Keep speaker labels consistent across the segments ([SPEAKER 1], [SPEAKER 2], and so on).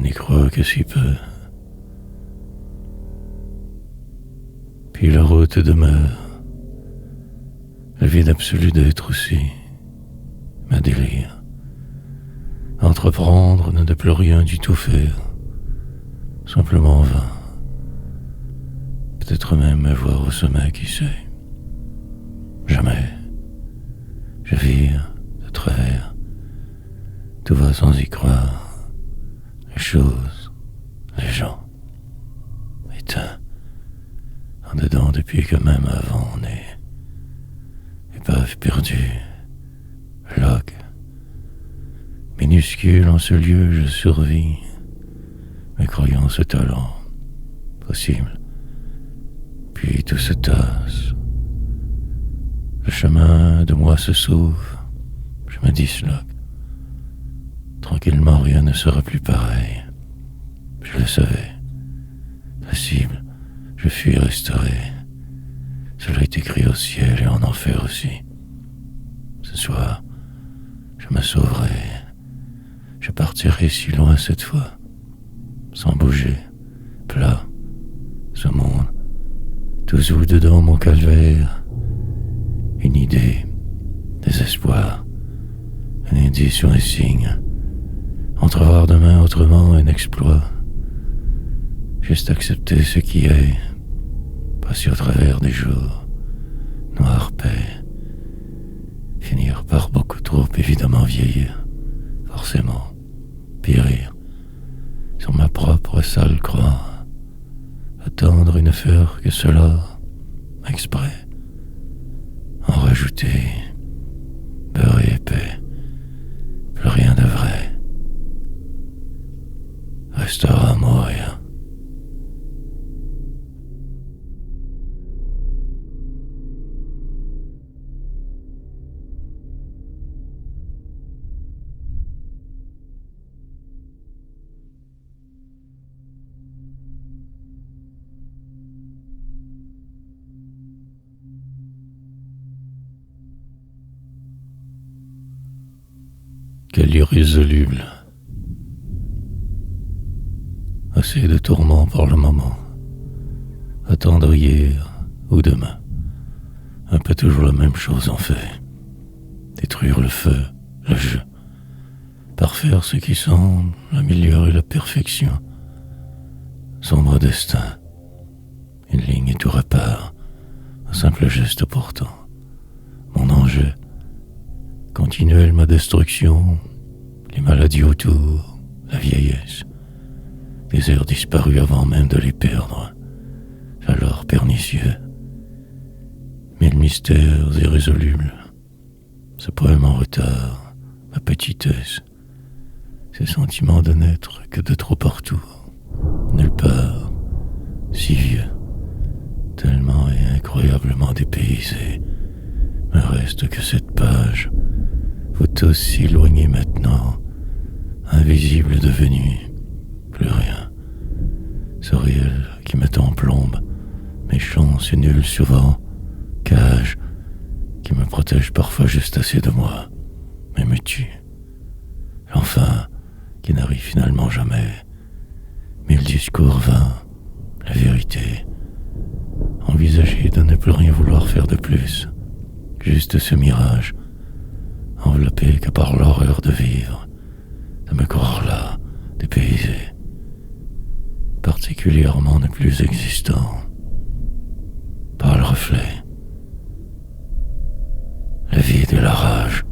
[SPEAKER 1] n'y crois que si peu. Puis la route demeure, le vide absolu d'être aussi, ma délire. Entreprendre ne plus rien du tout faire, simplement en vain. Peut-être même me voir au sommet, qui sait. Jamais. Je vire de travers. Tout va sans y croire. Les choses, les gens. Éteints. En dedans depuis que même avant on est. Épave perdue. Log. Minuscule en ce lieu je survis. Me croyant ce talent. Possible. Puis tout se tasse. Le chemin de moi se sauve. Je me disloque. Tranquillement, rien ne sera plus pareil. Je le savais. La cible, je fuis restauré. Cela est écrit au ciel et en enfer aussi. Ce soir, je me sauverai. Je partirai si loin cette fois, sans bouger, plat, ce monde, tous où dedans mon calvaire. Une idée, des espoirs, un indice sur les signes. Entrevoir demain autrement un exploit. Juste accepter ce qui est, passer au travers des jours, noir paix. Finir par beaucoup trop évidemment vieillir, forcément, périr, sur ma propre sale croix. Attendre et ne faire que cela, exprès. En rajouter, beurre et épais, plus rien de vrai. Restera à mourir. Quel irrésoluble. Assez de tourments pour le moment. Attendre hier ou demain. Un peu toujours la même chose en fait. Détruire le feu, le jeu. Parfaire ce qui semble améliorer la perfection. Sombre destin. Une ligne et tout repart. Un simple geste pourtant. Mon enjeu. Continuelle ma destruction. Les maladies autour. La vieillesse. Des heures disparues avant même de les perdre. Alors pernicieux. Mille mystères irrésolubles. Ce poème en retard. Ma petitesse. Ces sentiments de n'être que de trop partout. Nulle part. Si vieux. Tellement et incroyablement dépaysé. Me reste que cette page. Photo si éloignée maintenant. Invisible devenue. Plus rien. Ce réel qui me plombe. Méchant et nul souvent. Cage. Qui me protège parfois juste assez de moi. Mais me tue. L'enfant qui n'arrive finalement jamais. Mille discours vains. La vérité. Envisager de ne plus rien vouloir faire de plus. Juste ce mirage. Enveloppé que par l'horreur de vivre. De me croire là, dépaysé. Particulièrement ne plus existant. Par le reflet. Le vide et la rage.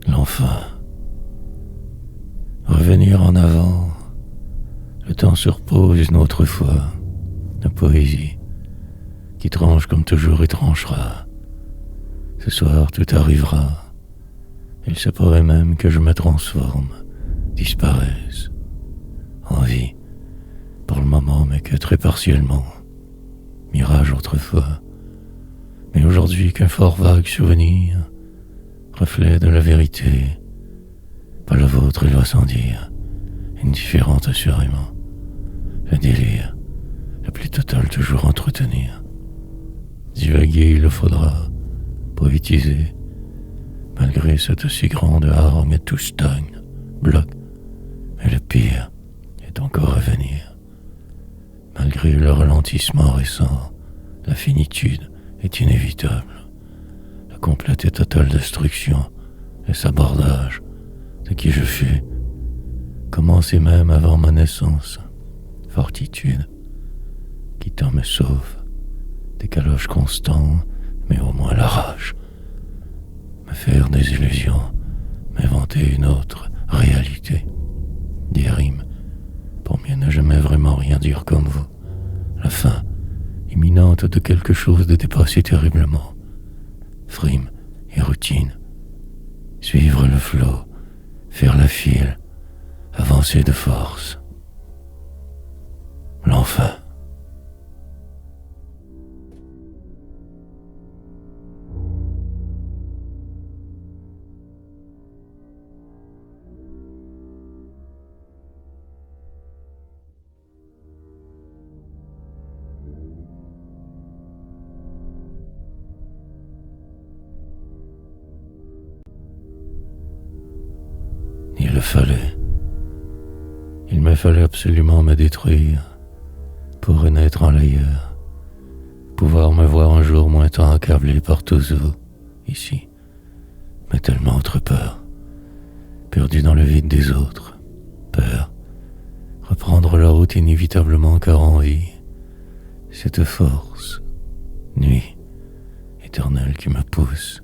[SPEAKER 1] L'enfant. Revenir en avant. Le temps se repose une autre fois. La poésie, qui tranche comme toujours et tranchera. Ce soir tout arrivera. Il se pourrait même que je me transforme, disparaisse, en vie, pour le moment mais que très partiellement, mirage autrefois, mais aujourd'hui qu'un fort vague souvenir, reflet de la vérité, pas la vôtre il va sans dire, indifférente assurément, le délire, le plus total toujours entretenir. Divaguer il le faudra, poétiser, malgré cette si grande hargne tout stagne, bloque, mais le pire est encore à venir. Malgré le ralentissement récent, la finitude est inévitable. La complète et totale destruction et sabordage de qui je fus, commencé même avant ma naissance. Fortitude, qui tant me sauve, décalage constant, mais au moins la rage. Me faire des illusions, m'inventer une autre réalité. Des rimes, pour mieux ne jamais vraiment rien dire comme vous. La fin, imminente de quelque chose de dépassé terriblement. Frime et routine. Suivre le flot, faire la file, avancer de force. L'enfin. Il le fallait. Il me fallait absolument me détruire pour renaître en l'ailleurs, pouvoir me voir un jour moins tant accablé par tous vous, ici, mais tellement autre peur, perdu dans le vide des autres, peur, reprendre la route inévitablement car en vie, cette force, nuit, éternelle qui me pousse,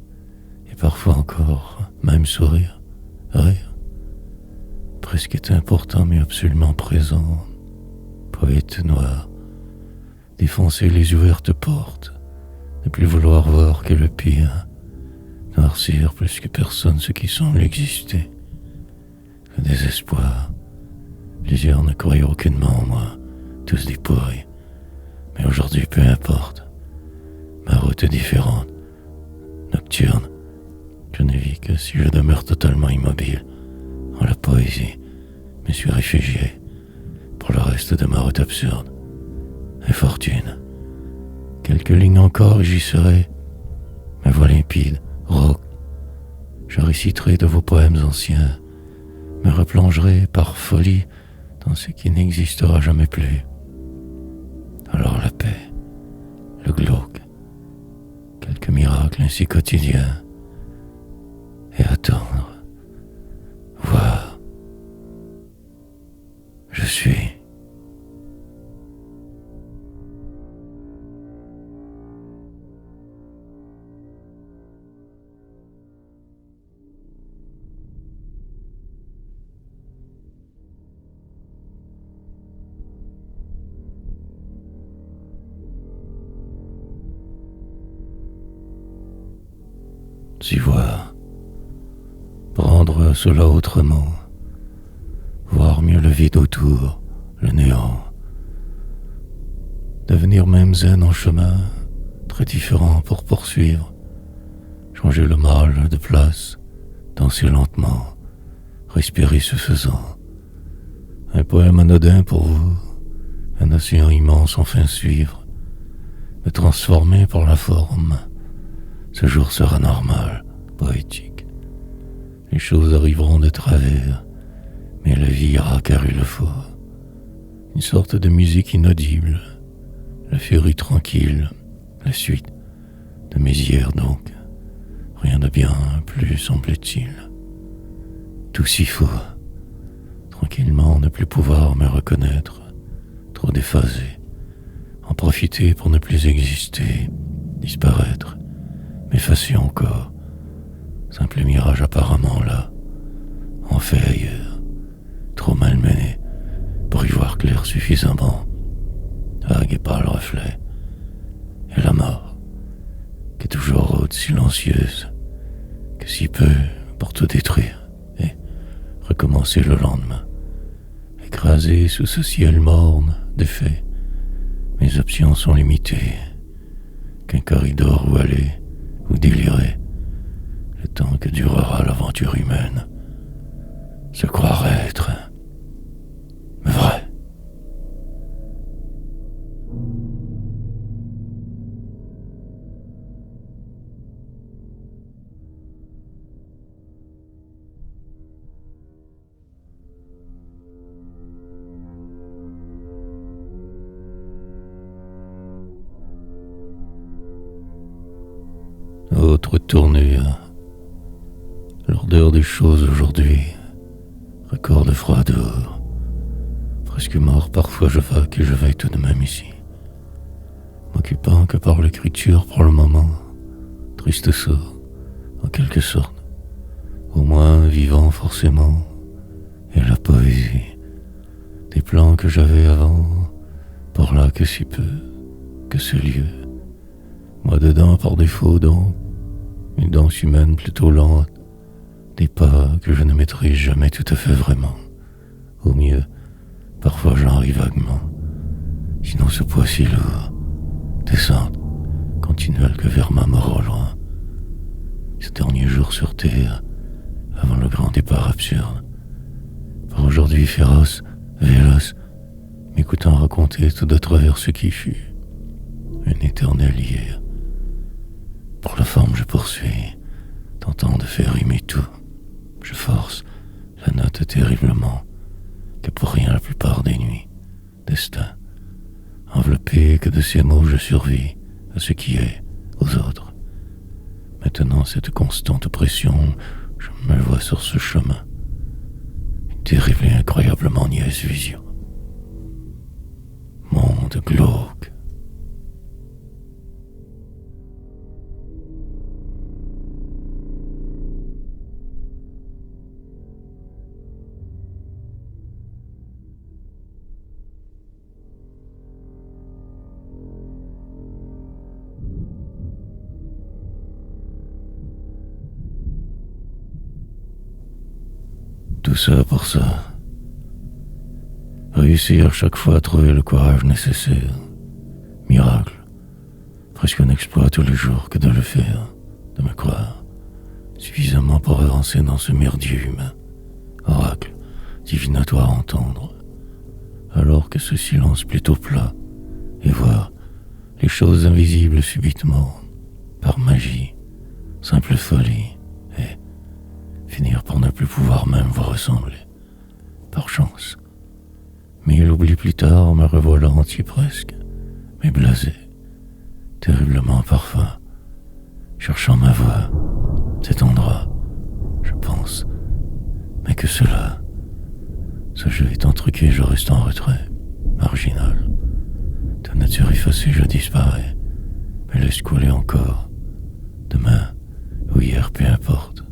[SPEAKER 1] et parfois encore, même sourire, rire, presque est important mais absolument présent, poète noir, défoncer les ouvertes portes, ne plus vouloir voir que le pire, noircir plus que personne ce qui semble exister, le désespoir, plusieurs ne croyaient aucunement en moi, tous des pourris, mais aujourd'hui peu importe, ma route est différente, nocturne, je ne vis que si je demeure totalement immobile, en la poésie, me suis réfugié pour le reste de ma route absurde. Infortune. Quelques lignes encore et j'y serai. Ma voix limpide, rauque. Je réciterai de vos poèmes anciens, me replongerai par folie dans ce qui n'existera jamais plus. Alors la paix, le glauque, quelques miracles ainsi quotidiens, et attendre. Voir. Je suis. S'y voir. Prendre cela autrement, voir mieux le vide autour, le néant, devenir même zen en chemin, très différent pour poursuivre, changer le mal de place, danser lentement, respirer ce faisant, un poème anodin pour vous, un océan immense enfin suivre, me transformer par la forme, ce jour sera normal, poétique. Les choses arriveront de travers, mais la vie ira car il le faut. Une sorte de musique inaudible, la furie tranquille, la suite de mes hier donc. Rien de bien plus semble-t-il. Tout s'y faut. Tranquillement ne plus pouvoir me reconnaître, trop déphasé. En profiter pour ne plus exister, disparaître, m'effacer encore. Simple mirage apparemment là, en fait ailleurs, trop malmené pour y voir clair suffisamment, vague et pâle reflet, et la mort, qui est toujours haute, silencieuse, que si peu pour tout détruire, et recommencer le lendemain, écrasé sous ce ciel morne, défait, Mes options sont limitées. Qu'un corridor où aller, ou délirer, le temps que durera l'aventure humaine, se croire être vrai. Autre tournure. L'ordeur des choses aujourd'hui. Record de froid dehors. Presque mort, parfois je vaque et je veille tout de même ici. M'occupant que par l'écriture pour le moment. Triste sort, en quelque sorte. Au moins vivant forcément. Et la poésie. Des plans que j'avais avant. Par là que si peu. Que ce lieu. Moi dedans par défaut donc. Une danse humaine plutôt lente. Des pas que je ne maîtrise jamais tout à fait vraiment. Au mieux, parfois j'en ris vaguement. Sinon ce poids si lourd. Descente, continuelle que vers ma mort au loin. Ce dernier jour sur terre, avant le grand départ absurde. Par aujourd'hui féroce, véloce, m'écoutant raconter tout de travers ce qui fut. Un éternel hier. Pour la forme je poursuis, tentant de faire rimer tout. Je force la note terriblement, que pour rien la plupart des nuits. Destin, enveloppé que de ces mots je survis à ce qui est, aux autres. Maintenant cette constante pression, je me vois sur ce chemin. Une terrible et incroyablement niaise vision. Monde glauque. Tout ça pour ça. Réussir chaque fois à trouver le courage nécessaire. Miracle. Presque un exploit tous les jours que de le faire, de me croire. Suffisamment pour avancer dans ce merdier humain. Oracle, divinatoire à entendre. Alors que ce silence plutôt plat, et voir les choses invisibles subitement, par magie, simple folie, et finir par ne plus pouvoir même vous ressembler, par chance. Mais il oublie plus tard, me revoilà entier presque, mais blasé, terriblement parfois, cherchant ma voix, cet endroit, je pense, mais que cela, ce jeu étant truqué, je reste en retrait, marginal. De nature effacée, je disparais, mais laisse couler encore, demain ou hier, peu importe.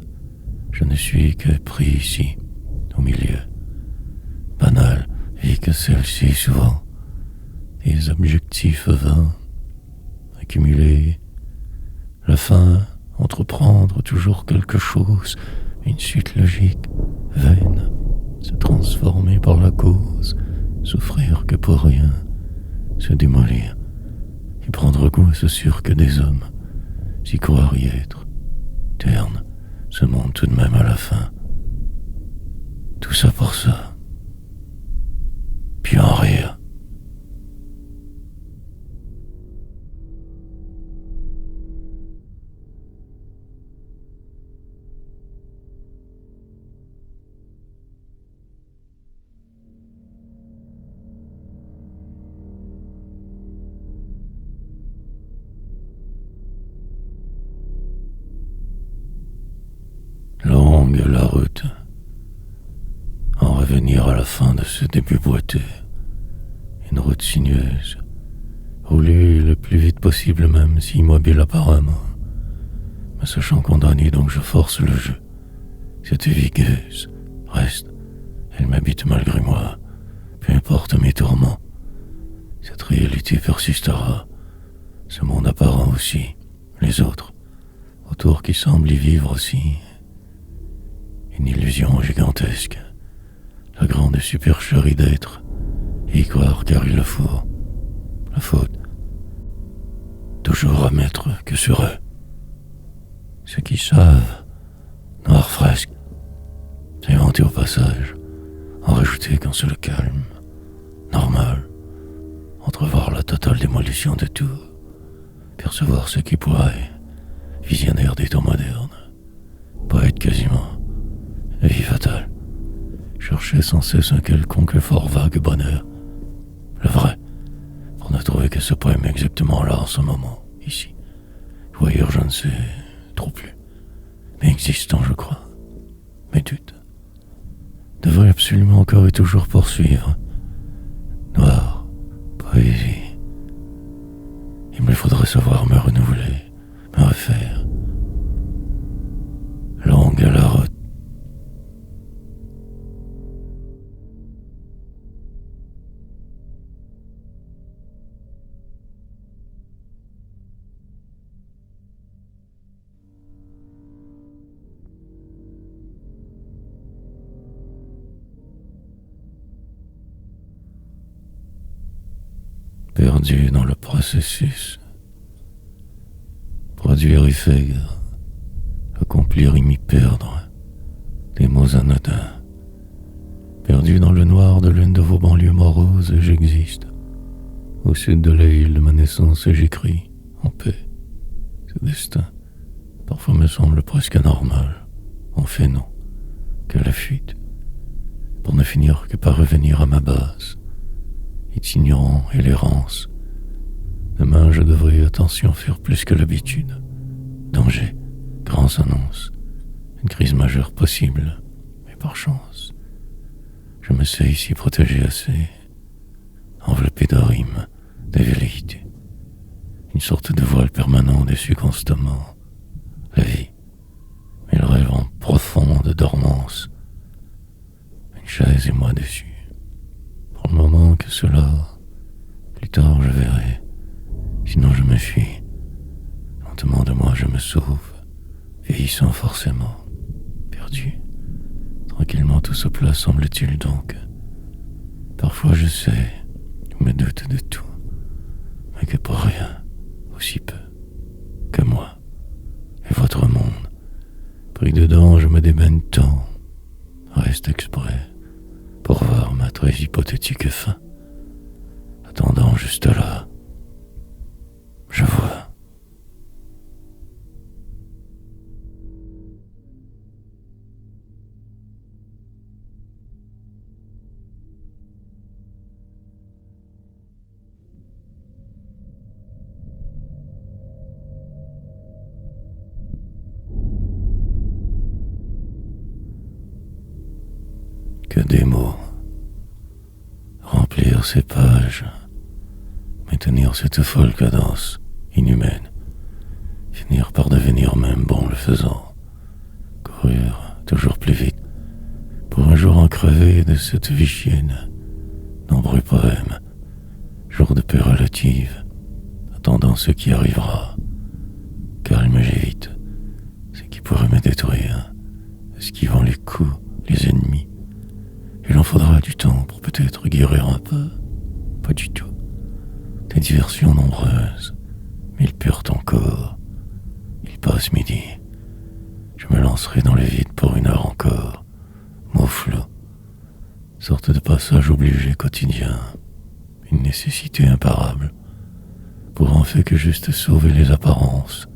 [SPEAKER 1] Je ne suis que pris ici, au milieu. Banal, vie que celle-ci souvent. Des objectifs vains, accumulés. La fin, entreprendre toujours quelque chose, une suite logique, vaine. Se transformer par la cause, souffrir que pour rien, se démolir, et prendre goût à ce cirque des hommes, s'y croire y être, terne. Ce monde tout de même à la fin. Tout ça pour ça. Puis en rire. Longue la route. En revenir à la fin de ce début boiteux. Une route sinueuse. Rouler le plus vite possible même si immobile apparemment. Me sachant condamné donc je force le jeu. Cette vigueuse reste. Elle m'habite malgré moi. Peu importe mes tourments. Cette réalité persistera. Ce monde apparent aussi. Les autres. Autour qui semblent y vivre aussi. Une illusion gigantesque. La grande supercherie d'être, et y croire car il le faut. la faute toujours à mettre que sur eux. Ceux qui savent, noir fresque, s'inventer au passage, en rajouter quand c'est le calme, normal, entrevoir la totale démolition de tout, percevoir ce qui pourrait, visionnaire des temps modernes, pas être quasiment, la vie fatale, chercher sans cesse un quelconque fort vague bonheur, le vrai, pour ne trouver que ce poème exactement là en ce moment, ici, ou ailleurs je ne sais trop plus, mais existant je crois, mes doutes, devraient absolument encore et toujours poursuivre, noir, poésie, il me faudrait savoir me renouveler, me refaire, longue à la route. Perdu dans le processus, produire y faire, accomplir y m'y perdre, des mots anodins. Perdu dans le noir de l'une de vos banlieues moroses, j'existe. Au sud de la ville de ma naissance, j'écris, en paix. Ce destin, parfois me semble presque anormal. En fait non, que la fuite, pour ne finir que par revenir à ma base. Itinérant et l'errance. Demain je devrais attention faire plus que l'habitude. Danger, grands annonces, une crise majeure possible, mais par chance. Je me sais ici protégé assez, enveloppé de rimes, de velléités. Une sorte de voile permanent dessus constamment. La vie, mais le rêve en profonde dormance. Une chaise et moi dessus. Pour le moment que cela, plus tard je verrai. Sinon je me fuis. Lentement de moi je me sauve, vieillissant forcément, perdu. Tranquillement tout se place semble-t-il donc. Parfois je sais, je me doute de tout, mais que pour rien, aussi peu, que moi, et votre monde. Pris dedans je me débaigne tant, reste exprès, pour voir ma très hypothétique fin. Attendant juste là, je vois. Que des mots. Remplir ces pages, maintenir cette folle cadence inhumaine, finir par devenir même bon le faisant, courir toujours plus vite, pour un jour en crever de cette vie chienne. Nombreux poèmes, jour de paix relative, attendant ce qui arrivera. Calme, j'évite ce qui pourrait me détruire, esquivant les coups, les ennemis. Il en faudra du temps pour peut-être guérir un peu. Pas du tout. Des diversions nombreuses, mais ils purent encore. Il passe midi. Je me lancerai dans le vide pour 1 heure encore. Mots flous. Sorte de passage obligé quotidien. Une nécessité imparable. Pour en fait que juste sauver les apparences.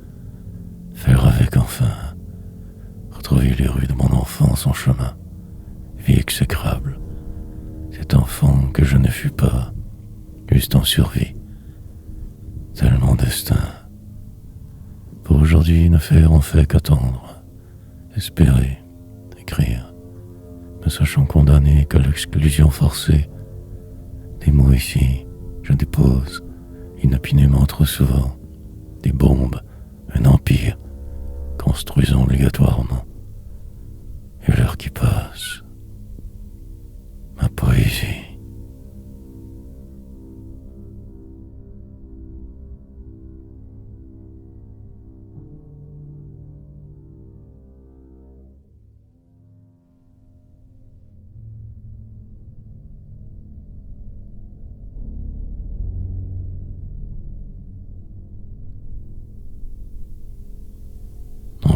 [SPEAKER 1] Faire avec enfin. Retrouver les rues de mon enfance en chemin. Vie exécrable. Cet enfant que je ne fus pas, juste en survie. Tellement destin. Pour aujourd'hui, ne faire en fait qu'attendre, espérer, écrire, ne sachant condamner qu'à l'exclusion forcée. Des mots ici, je dépose, inopinément trop souvent, des bombes, un empire, construisant obligatoirement. Et l'heure qui passe, ma poésie.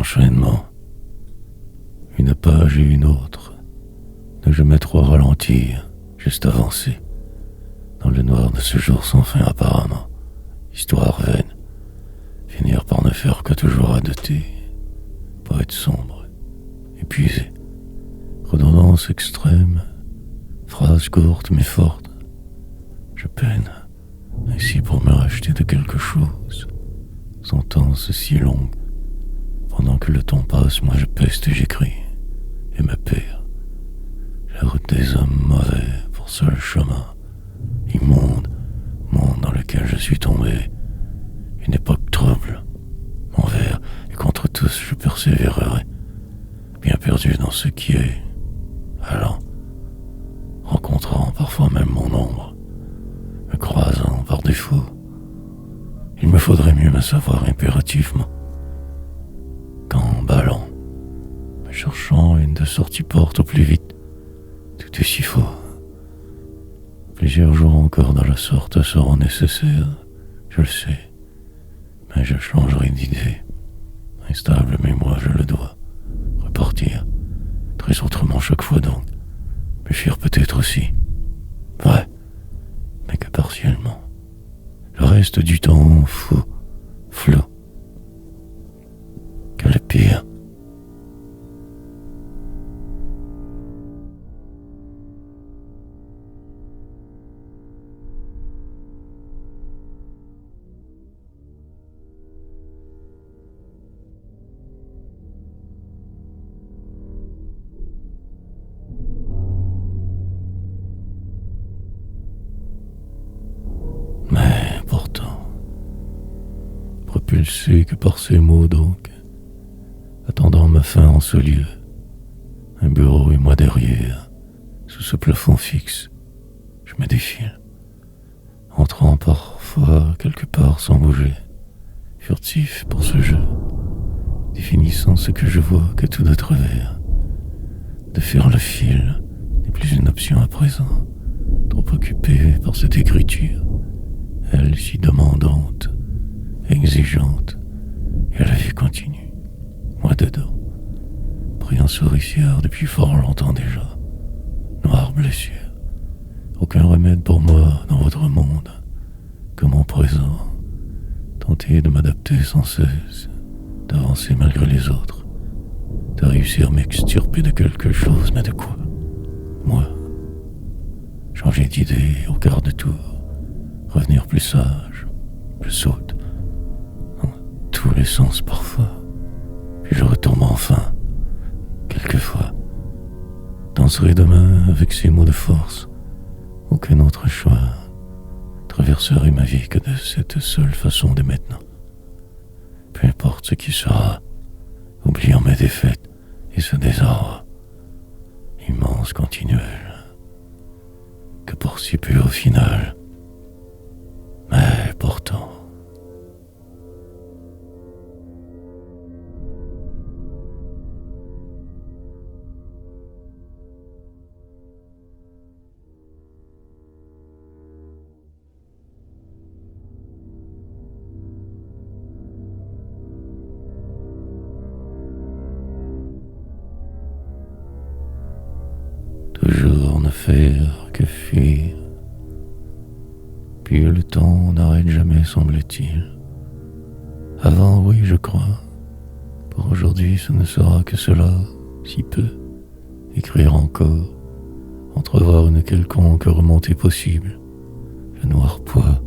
[SPEAKER 1] enchaînement. Une page et une autre. Ne jamais trop ralentir, juste avancer. Dans le noir de ce jour sans fin apparemment. Histoire vaine. Finir par ne faire que toujours adoter. Poète sombre. Épuisé. Redondance extrême. Phrase courte mais forte. Je peine. Ainsi pour me racheter de quelque chose. Sentence si longue. Pendant que le temps passe, moi je peste et j'écris. Et me perds. La route des hommes mauvais pour seul chemin. Immonde, monde dans lequel je suis tombé. Une époque trouble. Envers et contre tous je persévérerai. Bien perdu dans ce qui est. Allant. Rencontrant parfois même mon ombre. Me croisant par défaut. Il me faudrait mieux me savoir impérativement. Qu'en ballant. Me cherchant une de sortie porte au plus vite. Tout est si faux. Plusieurs jours encore dans la sorte seront nécessaires, je le sais. Mais je changerai d'idée. Instable, mais moi je le dois. Repartir. Très autrement chaque fois donc. Me fuir peut-être aussi. Vrai. Mais que partiellement. Le reste du temps fou. Flou. Que le pire. Mais pourtant, propulsé que par ces mots donc, attendant ma fin en ce lieu, un bureau et moi derrière, sous ce plafond fixe, je me défile, entrant parfois quelque part sans bouger, furtif pour ce jeu, définissant ce que je vois que tout de travers. De faire le fil n'est plus une option à présent, trop occupé par cette écriture, elle si demandante, exigeante, et la vie continue, moi dedans, pris en souricière depuis fort longtemps déjà, noire blessure, aucun remède pour moi dans votre monde, que mon présent, tenter de m'adapter sans cesse, d'avancer malgré les autres, de réussir à m'extirper de quelque chose, mais de quoi? Moi, changer d'idée au quart de tour, revenir plus sage, je saute, dans tous les sens parfois, puis je retombe enfin, quelquefois, danserai demain avec ces mots de force, aucun autre choix, traverserai ma vie que de cette seule façon de maintenant. Peu importe ce qui sera, oubliant mes défaites et ce désordre, immense continuel, que pour si peu au final, mais pourtant. Toujours ne faire que fuir. Puis le temps n'arrête jamais, semble-t-il. Avant, oui, je crois. Pour aujourd'hui, ce ne sera que cela, si peu. Écrire encore, entrevoir une quelconque remontée possible. Le noir poids,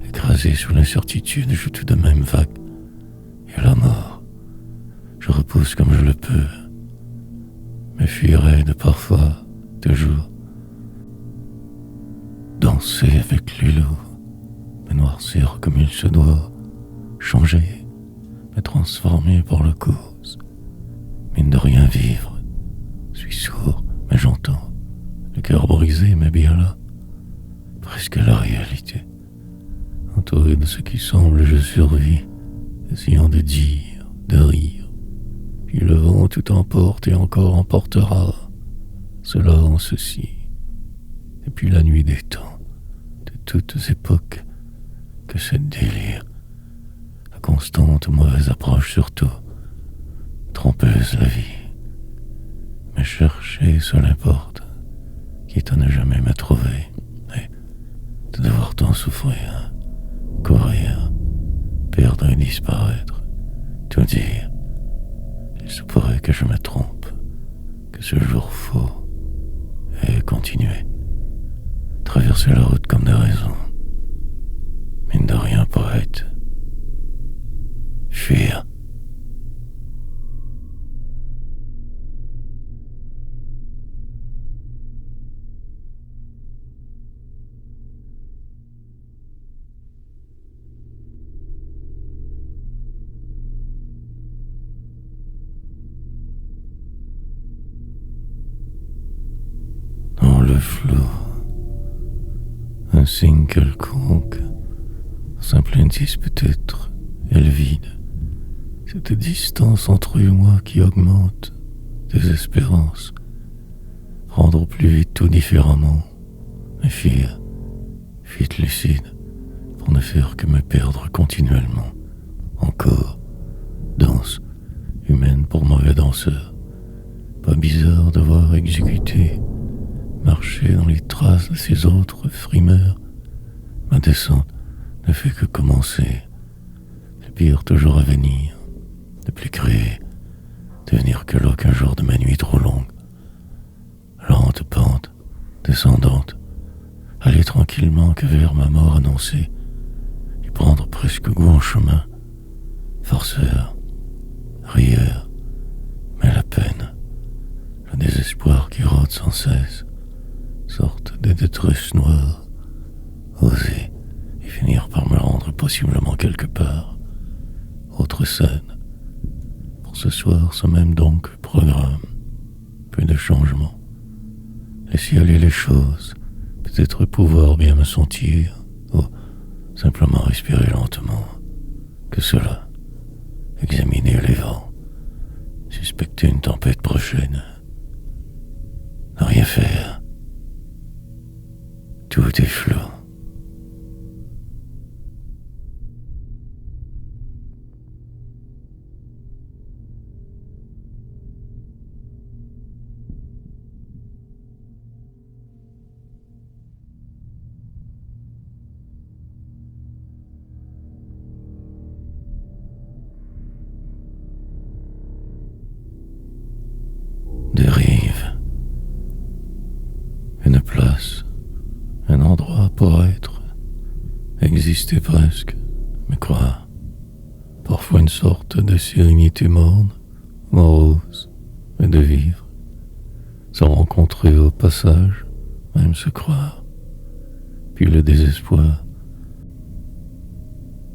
[SPEAKER 1] écrasé sous l'incertitude, joue tout de même vague. Et la mort, je repousse comme je le peux. Me fuirai de parfois, toujours. Danser avec Lulu, me noircir comme il se doit, changer, me transformer pour la cause. Mine de rien vivre, suis sourd, mais j'entends, le cœur brisé, mais bien là, presque la réalité. Entouré de ce qui semble, je survis, essayant de dire, de rire. Puis le vent tout emporte et encore emportera, cela en ceci. Et puis la nuit des temps, de toutes époques, que ce délire, la constante mauvaise approche surtout, je me trompe, que ce jour faux ait continué. Traverser la route comme des raisons. Mine de rien, poète. Fuir. Dans le flot, un signe quelconque, simple indice peut-être, et le vide. Cette distance entre eux et moi qui augmente, désespérance. Rendre plus vite tout différemment, mais fuir, fuite lucide, pour ne faire que me perdre continuellement. Encore, danse, humaine pour mauvais danseur. Pas bizarre de voir exécuter, marcher dans les traces de ces autres frimeurs. Ma descente ne fait que commencer, le pire toujours à venir, ne plus créer, devenir que l'eau qu'un jour de ma nuit trop longue. Lente pente, descendante, aller tranquillement que vers ma mort annoncée, y prendre presque goût en chemin, farceur, rieur, mais la peine, le désespoir qui rôde sans cesse, sorte de détresse noire, oser et finir par me rendre possiblement quelque part. Autre scène. Pour ce soir, ce même donc programme. Peu de changements. Laisser aller les choses. Peut-être pouvoir bien me sentir. Ou simplement respirer lentement. Que cela. Examiner les vents. Suspecter une tempête prochaine. Ne rien faire. Tout est flou. Dérive. Une place. Un endroit pour être, exister presque, me croire. Parfois une sorte de sérénité morne, morose, et de vivre, sans rencontrer au passage, même se croire. Puis le désespoir,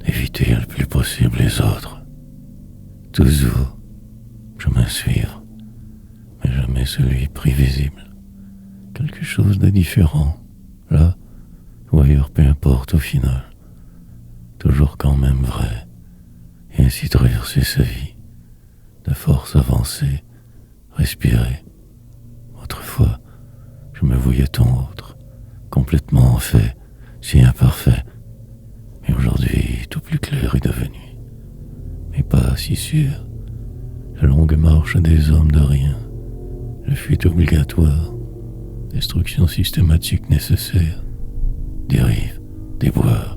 [SPEAKER 1] éviter le plus possible les autres. Toujours, chemin suivre, mais jamais celui prévisible. Quelque chose de différent. Là ou ailleurs, peu importe au final, toujours quand même vrai, et ainsi traverser sa vie, de force avancer, respirer. Autrefois, je me voyais tant autre, complètement en fait, si imparfait, mais aujourd'hui tout plus clair est devenu, mais pas si sûr. La longue marche des hommes de rien, la fuite obligatoire, destruction systématique nécessaire, dérive, déboire,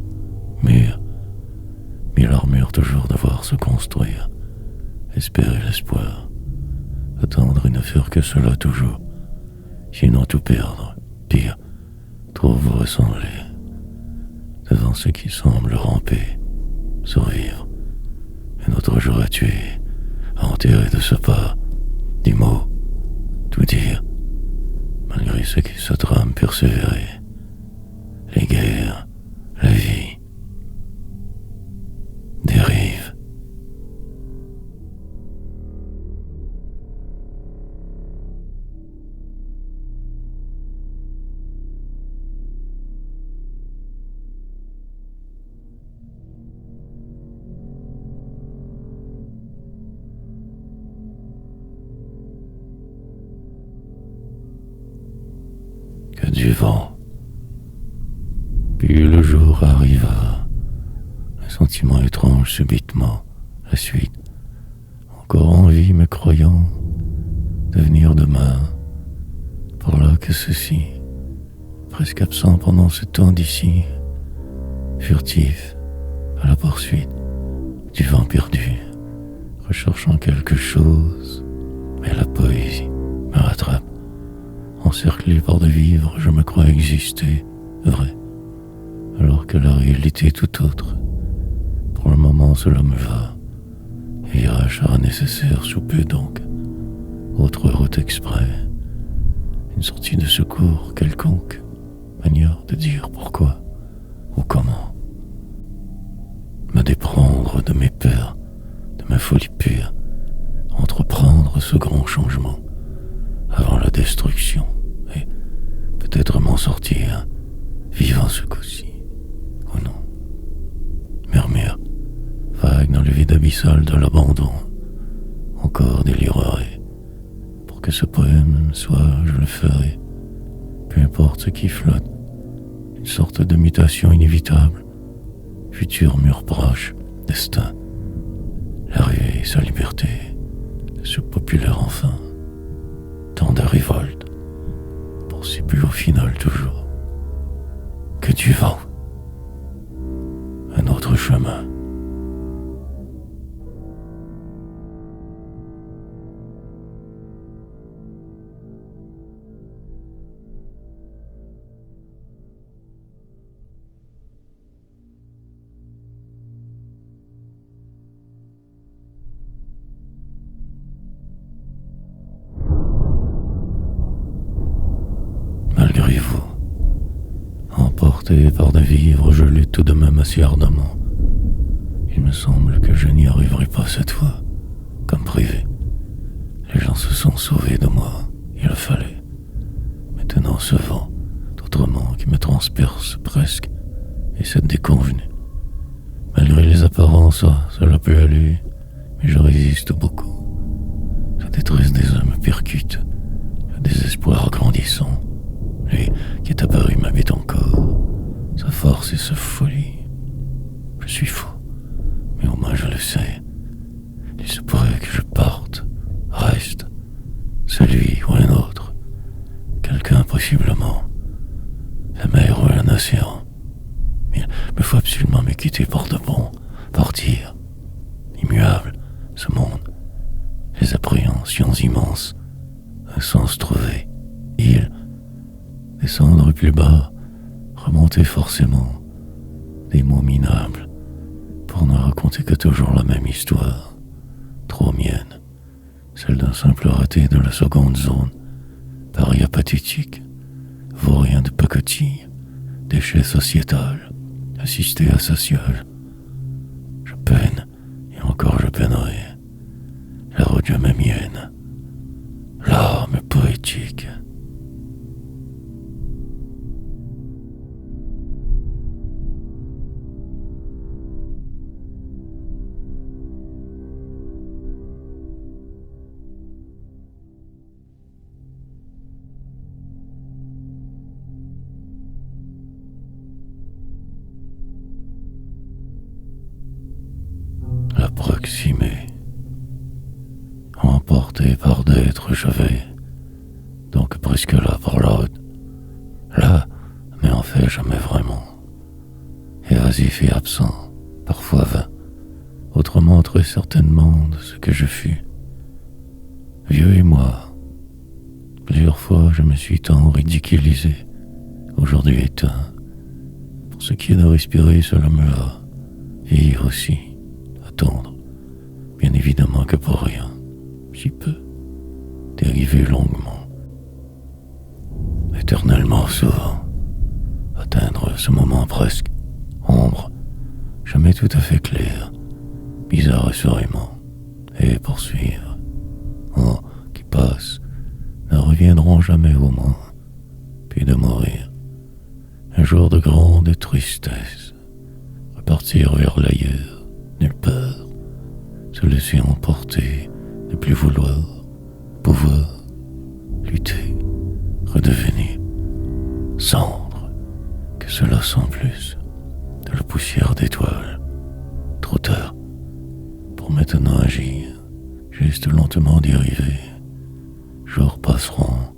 [SPEAKER 1] mur, mille armures toujours devoir se construire, espérer l'espoir, attendre et ne faire que cela toujours, sinon tout perdre, pire, trop vous ressembler, devant ceux qui semblent ramper, survivre, et notre jour à tuer, à enterrer de ce pas, des mots, tout dire, malgré ceux qui se trament persévérer, les guerres, la vie, dérive. Que du vent. Puis le jour arriva, un sentiment étrange subitement, la suite, encore en vie me croyant, devenir demain, par là que ceci, presque absent pendant ce temps d'ici, furtif, à la poursuite du vent perdu, recherchant quelque chose, Mais la poésie me rattrape. Encerclé par des vivres, je me crois exister, vrai, alors que la réalité est tout autre. Pour le moment, cela me va. Et ira sera nécessaire sous peu donc. Autre route exprès, une sortie de secours quelconque, manière de dire pourquoi ou comment. Me déprendre de mes peurs, de ma folie pure, entreprendre ce grand changement avant la destruction et peut-être m'en sortir vivant ce coup-ci ou non. Murmure vague dans le vide abyssal de l'abandon, encore délirerai. Pour que ce poème soit, je le ferai, peu importe ce qui flotte, une sorte de mutation inévitable, futur mur proche, destin, l'arrivée et sa liberté, ce populaire enfin, tant de révolte, pour si plus au final toujours, que du vent, un autre chemin. Malgré vous, emporté par des vivres, je lutte tout de même assez ardemment. Il me semble que je n'y arriverai pas cette fois, comme privé. Les gens se sont sauvés de moi, il le fallait. Maintenant ce vent, d'autrement qui me transperce presque, et cette déconvenue. Malgré les apparences, cela peut aller, mais je résiste beaucoup. La détresse des hommes me percute, le désespoir grandissant. Lui qui est apparu m'habite encore, sa force et sa folie. Je suis fou, mais au moins je le sais. Il se pourrait que je parte, reste, celui ou un autre, quelqu'un possiblement, la mer ou un océan. Il me faut absolument me quitter pour de bon, partir, immuable, ce monde, les appréhensions immenses, un sens trouvé, île, descendre plus bas, remonter forcément, des mots minables, pour ne raconter que toujours la même histoire, trop mienne, celle d'un simple raté de la seconde zone, paria pathétique, vaurien de pacotille, déchet sociétal, assisté à sa siège. Je peine, et encore je peinerai, la route me mienne, l'âme poétique. Approximé, emporté par d'être, je vais, donc presque là par la route, là, mais en fait jamais vraiment, évasif et absent, parfois vain, autrement très certainement de ce que je fus, vieux et moi. Plusieurs fois je me suis tant ridiculisé, aujourd'hui éteint. Pour ce qui est de respirer, cela me va, vivre aussi, attendre, bien évidemment que pour rien, si peu, dériver longuement, éternellement souvent, atteindre ce moment presque, ombre, jamais tout à fait clair, bizarre assurément, et poursuivre, oh, qui passent, ne reviendront jamais au moins, puis de mourir, un jour de grande tristesse, repartir vers l'ailleurs, nulle part, se laisser emporter, ne plus vouloir, pouvoir, lutter, redevenir, cendre, que cela sans plus, de la poussière d'étoiles, trop tard, pour maintenant agir, juste lentement d'y arriver, jours passeront,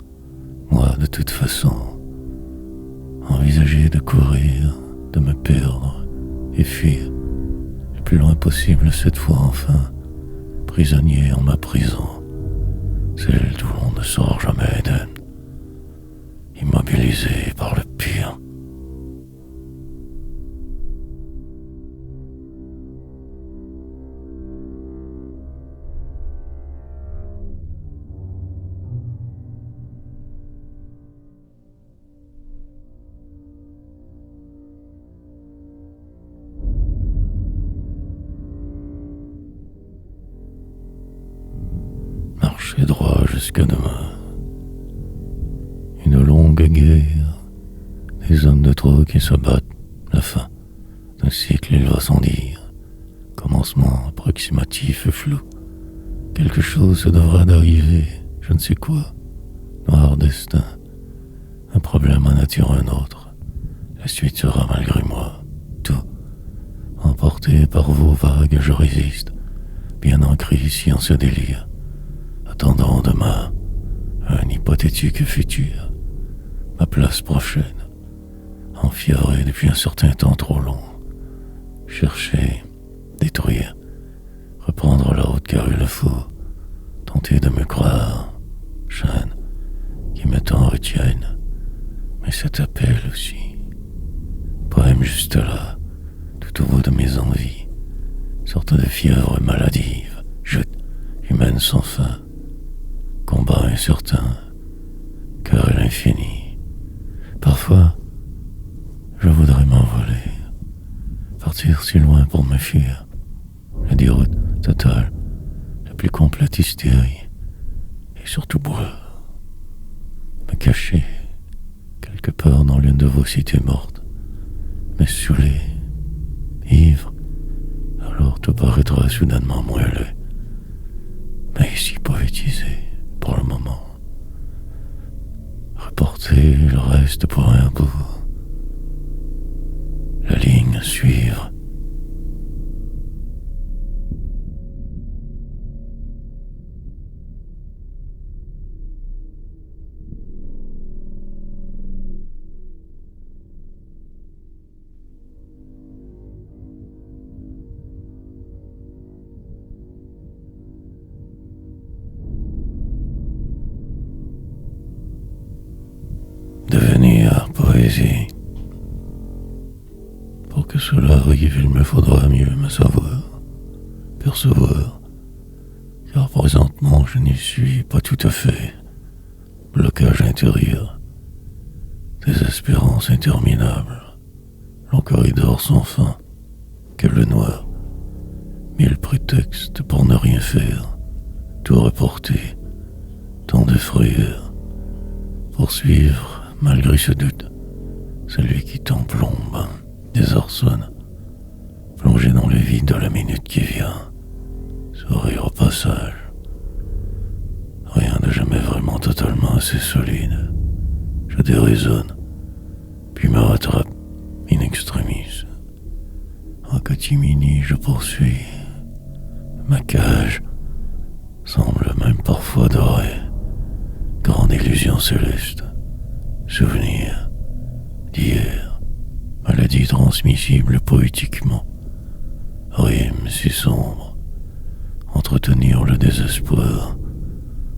[SPEAKER 1] moi de toute façon, envisager de courir, de me perdre, et fuir, plus loin possible cette fois enfin, prisonnier en ma prison, celle d'où l'on ne sort jamais Éden, immobilisée par le pire. Marchez droit jusqu'à demain. Une longue guerre, des hommes de trop qui se battent, la fin d'un cycle il va sans dire, commencement approximatif et flou. Quelque chose se devra d'arriver, je ne sais quoi, noir destin, un problème en attire un autre, la suite sera malgré moi, tout, emporté par vos vagues je résiste, bien ancré ici en ce délire, attendant demain un hypothétique futur, ma place prochaine, enfiévré depuis un certain temps trop long, chercher, détruire, reprendre la route car il le faut, tenter de me croire, chaîne qui me t'en retienne, mais cet appel aussi, poème juste là, tout au bout de mes envies, sorte de fièvre maladive, chute humaine sans fin, combat incertain, cœur à l'infini. Parfois, je voudrais m'envoler, partir si loin pour me fuir, la déroute totale, la plus complète hystérie, et surtout boire, me cacher quelque part dans l'une de vos cités mortes, me saouler, ivre, alors tout paraîtra soudainement moelleux, mais ici poétisé pour le moment. Reporter le reste pour un bout, la ligne suivre. Devenir poésie. Pour que cela arrive, il me faudra mieux me savoir, percevoir, car présentement je n'y suis pas tout à fait. Blocage intérieur, désespérance interminable, long corridor sans fin, que le noir, mille prétextes pour ne rien faire, tout reporter, tant de frayeur, poursuivre malgré ce doute, celui qui t'emplombe, désarçonne, plongé dans le vide de la minute qui vient, sourire au passage. Rien de jamais vraiment totalement assez solide. Je déraisonne, puis me rattrape, in extremis. En catimini, je poursuis. Ma cage semble même parfois dorée, grande illusion céleste. Souvenir d'hier, maladie transmissible poétiquement, rime si sombre, entretenir le désespoir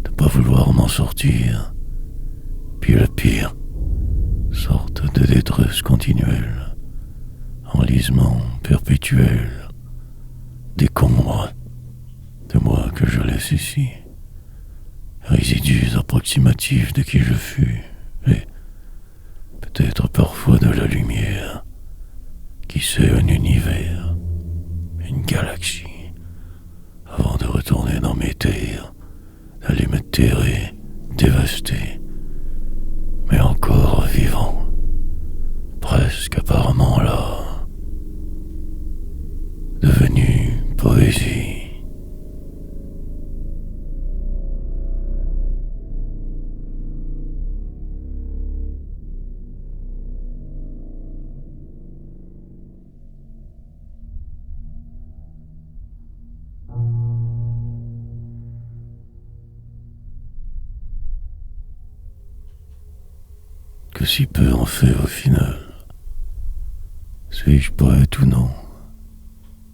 [SPEAKER 1] de pas vouloir m'en sortir, puis le pire, sorte de détresse continuelle, enlisement perpétuel, décombre de moi que je laisse ici, résidus approximatifs de qui je fus, et peut-être parfois de la lumière, qui sait un univers, une galaxie, avant de retourner dans mes terres, d'aller me terrer, dévaster, mais encore vivant, presque apparemment là, devenu poésie. Que si peu en fait au final. Suis-je poète ou non?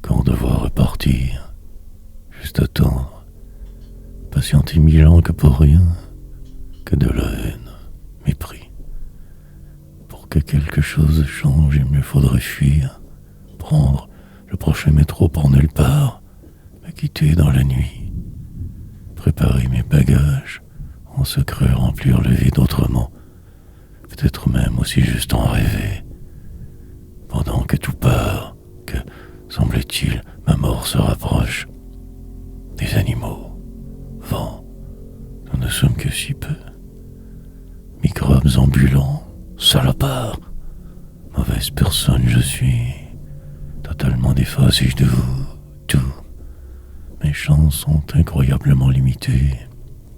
[SPEAKER 1] Quand devoir repartir? Juste attendre, patienté 1000 ans que pour rien, que de la haine, mépris. Pour que quelque chose change, il me faudrait fuir, prendre le prochain métro pour nulle part, me quitter dans la nuit, préparer mes bagages, en secret remplir le vide autrement, peut-être même aussi juste en rêver, pendant que tout part, que, semblait-il, ma mort se rapproche. Des animaux, vent, nous ne sommes que si peu, microbes ambulants, salopards, mauvaise personne je suis, totalement déphasé de vous, tout. Mes chances sont incroyablement limitées,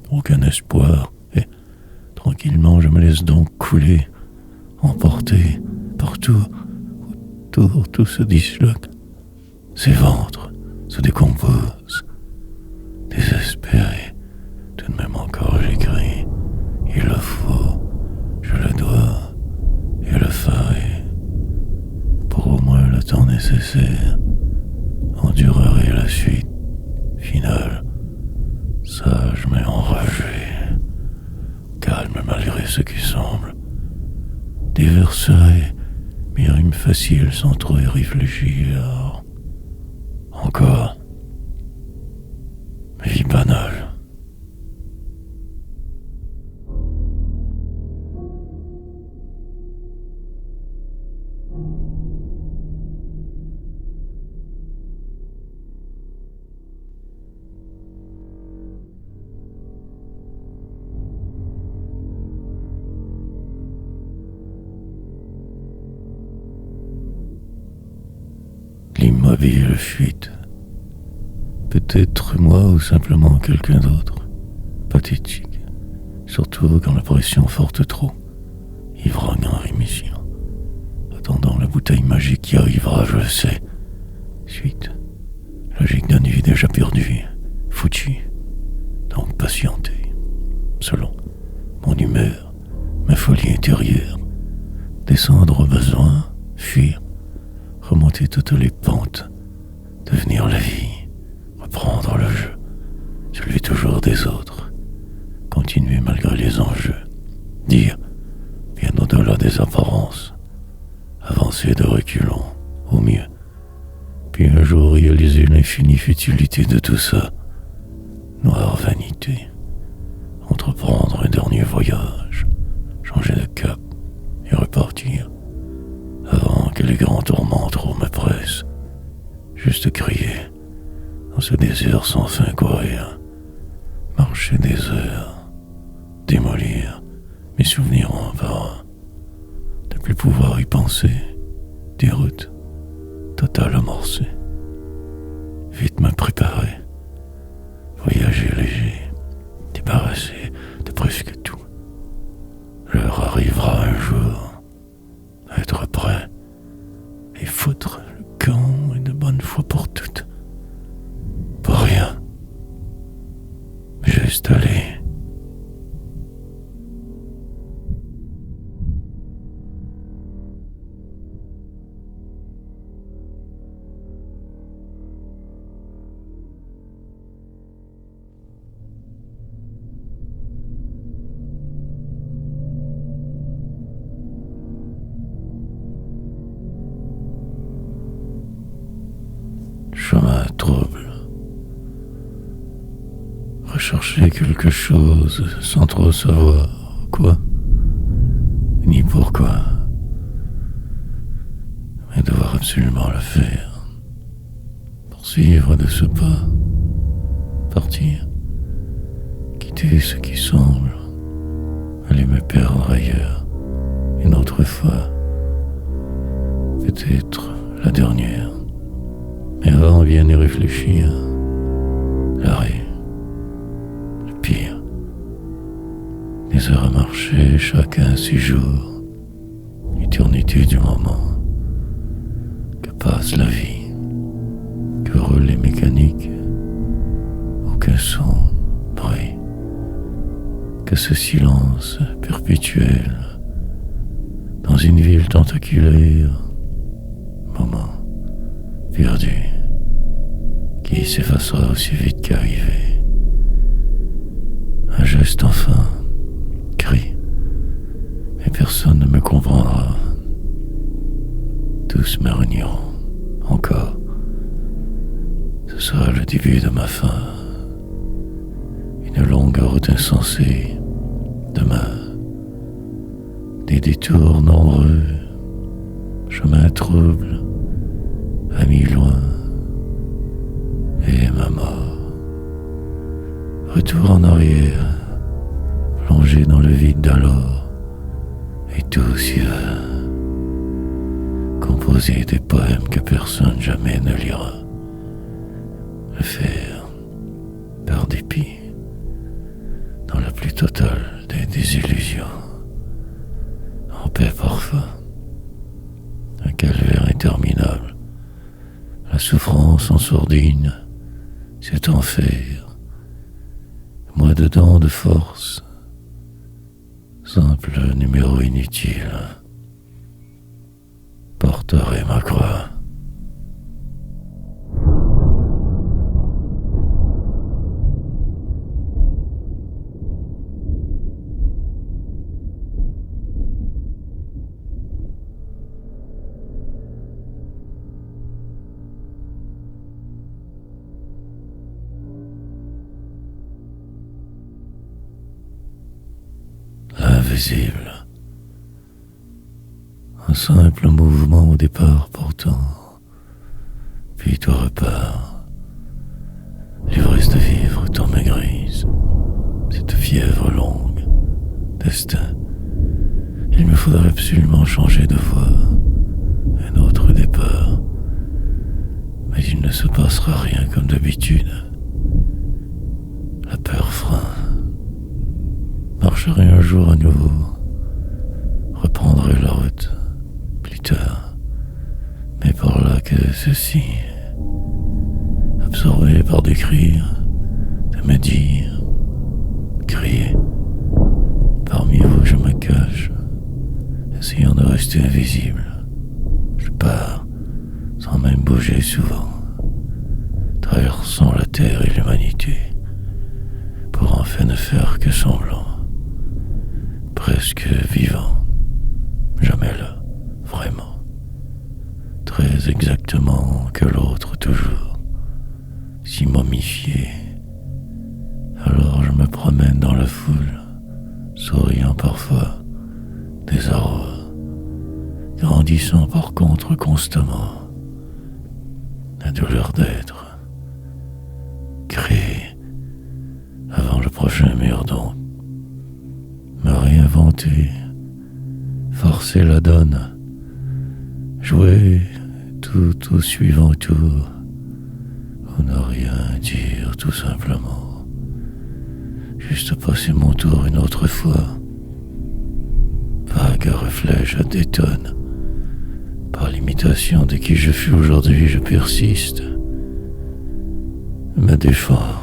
[SPEAKER 1] aucun espoir, et tranquillement je me laisse donc couler, emporter, partout, autour tout se disloque, ses ventres se décomposent, désespéré, tout de même encore j'écris, il le faut, je le dois, et le ferai, pour au moins le temps nécessaire, endurerai la suite finale, sage mais enragé, calme malgré ce qui semble, déverserai mes rimes faciles sans trop y réfléchir, encore, vie banale. L'immobile fuite. Peut-être moi ou simplement quelqu'un d'autre. Pathétique. Surtout quand la pression forte trop. Ivrogne en rémission. Attendant la bouteille magique qui arrivera, je le sais. Suite. Logique d'une vie déjà perdue. Foutue. Donc patienter. Selon mon humeur, ma folie intérieure. Descendre au besoin, fuir. Remonter toutes les pentes, devenir la vie, reprendre le jeu, celui toujours des autres, continuer malgré les enjeux, dire, bien au-delà des apparences, avancer de reculons, au mieux, puis un jour réaliser l'infinie futilité de tout ça, noire vanité, entreprendre un dernier voyage, changer de cap et repartir, avant que les grands tourments trop me pressent, juste crier, dans ce désert sans fin courir, marcher des heures, démolir mes souvenirs en vain, ne plus pouvoir y penser, déroute, totale amorcée, vite me préparer, voyager léger, débarrassé de presque tout, l'heure arrivera un jour, être prêt et foutre le camp une bonne fois pour toutes. Pour rien. Juste aller. Chemin trouble. Rechercher quelque chose sans trop savoir quoi, ni pourquoi, mais devoir absolument le faire. Poursuivre de ce pas, partir, quitter ce qui semble, aller me perdre ailleurs, une autre fois, peut-être la dernière. Mais avant vient y réfléchir, l'arrêt, le pire, des heures à marcher, chacun 6 jours, l'éternité du moment, que passe la vie, que roulent les mécaniques, aucun son, bruit, que ce silence perpétuel, dans une ville tentaculaire, moment perdu, qui s'effacera aussi vite qu'arrivé, route insensée, demain, des détours nombreux, chemins troubles, amis loin, et ma mort. Retour en arrière, plongé dans le vide d'alors, et tout s'y va. Composer des poèmes que personne jamais ne lira. Le faire, par dépit, dans la plus totale des désillusions. En paix parfois, un calvaire interminable. La souffrance en sourdine, cet enfer. Moi dedans de force, simple numéro inutile. Porterai ma croix. L'invisible. Un simple mouvement au départ pourtant, puis toi repars. L'ivresse de vivre t'en maigrise, cette fièvre longue, destin. Il me faudrait absolument changer de voie, un autre départ. Mais il ne se passera rien comme d'habitude. La peur frein. Marcherai un jour à nouveau, reprendrai la route plus tard, mais par là que ceci, absorbé par des cris, de me dire, crier, parmi vous je me cache, essayant de rester invisible. Je pars, sans même bouger souvent, traversant la terre et l'humanité, pour enfin ne faire que semblant. Presque vivant, jamais là, vraiment, très exactement que l'autre toujours, si momifié. Alors je me promène dans la foule, souriant parfois, désarroi, grandissant par contre constamment, la douleur d'être, créer avant le prochain mur donc. Me réinventer, forcer la donne, jouer tout au suivant tour, ou ne rien dire tout simplement, juste passer mon tour une autre fois. Vague reflet, je détonne, par l'imitation de qui je fus aujourd'hui, je persiste, me défends.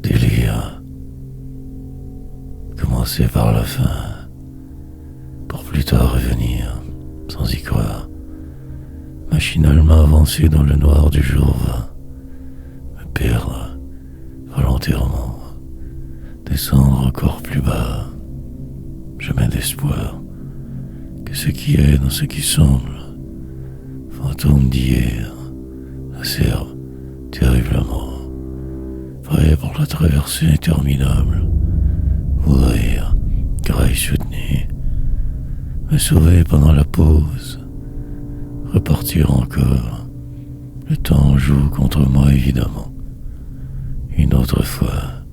[SPEAKER 1] Délire. Commencer par la fin, pour plus tard revenir, sans y croire. Machinalement avancer dans le noir du jour va, me perdre volontairement, descendre encore plus bas. Jamais d'espoir que ce qui est dans ce qui semble, fantôme d'hier, acerbe terriblement. Prêt pour la traversée interminable, mourir, graille soutenue, me sauver pendant la pause, repartir encore, le temps joue contre moi évidemment, une autre fois,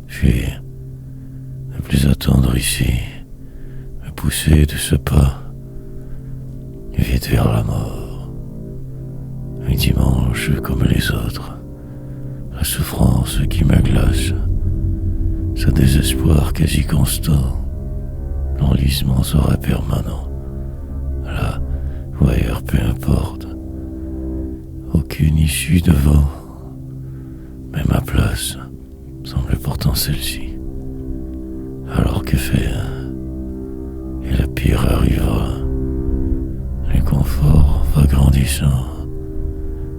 [SPEAKER 1] fuir, ne plus attendre ici, me pousser de ce pas, vite vers la mort, un dimanche comme les autres. La souffrance qui me glace, ce désespoir quasi constant, l'enlisement sera permanent. Là ou ailleurs, peu importe, aucune issue devant, mais ma place semble pourtant celle-ci. Alors que faire? Et le pire arrivera, vieillissant,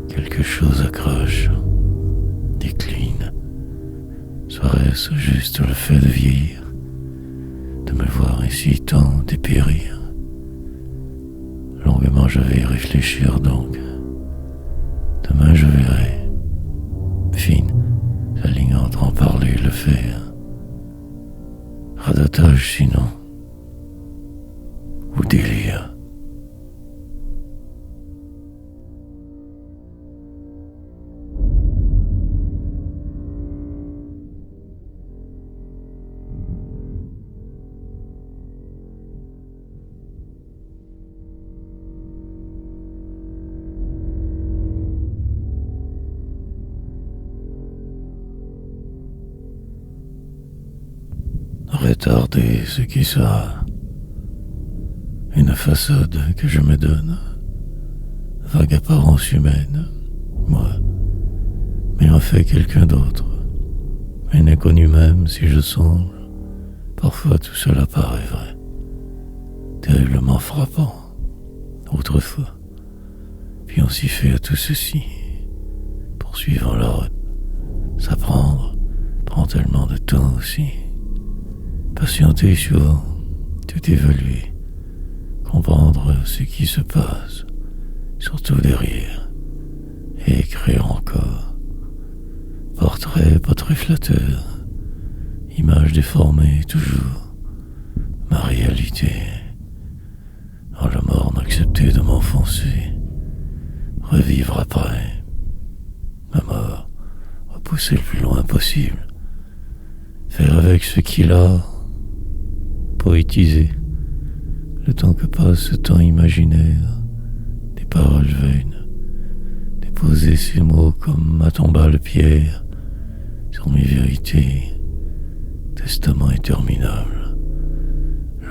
[SPEAKER 1] quelque chose accroche, décline. Serait-ce juste le fait de vieillir, de me voir ici tant dépérir? Longuement je vais y réfléchir donc. Demain je verrai, fine, la ligne entre en parler et le faire. Radotage sinon, ou délire. Retarder ce qui sera, une façade que je me donne, vague apparence humaine, moi, mais en fait quelqu'un d'autre, un inconnu même si je songe, parfois tout cela paraît vrai, terriblement frappant, autrefois, puis on s'y fait à tout ceci, poursuivant la route, s'apprendre prend tellement de temps aussi. Patienter souvent, tout évaluer, comprendre ce qui se passe, surtout derrière, et écrire encore. Portrait pas très flatteur, image déformée toujours, ma réalité. En la mort n'accepter de m'enfoncer, revivre après, ma mort, repousser le plus loin possible, faire avec ce qu'il a, poétiser, le temps que passe ce temps imaginaire, des paroles vaines, déposer ces mots comme ma tombale pierre sur mes vérités, testament interminable,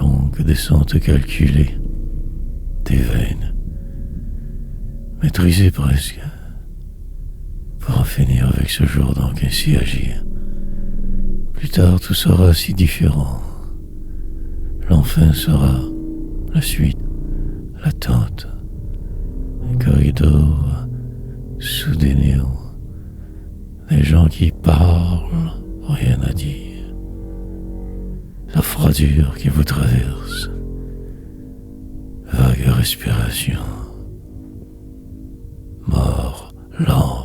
[SPEAKER 1] longue descente calculée, des veines, maîtrisée presque, pour en finir avec ce jour donc ainsi agir. Plus tard tout sera si différent. L'enfin sera la suite, l'attente, un corridor sous des néons, des gens qui parlent, rien à dire, la froidure qui vous traverse, vague respiration, mort lente.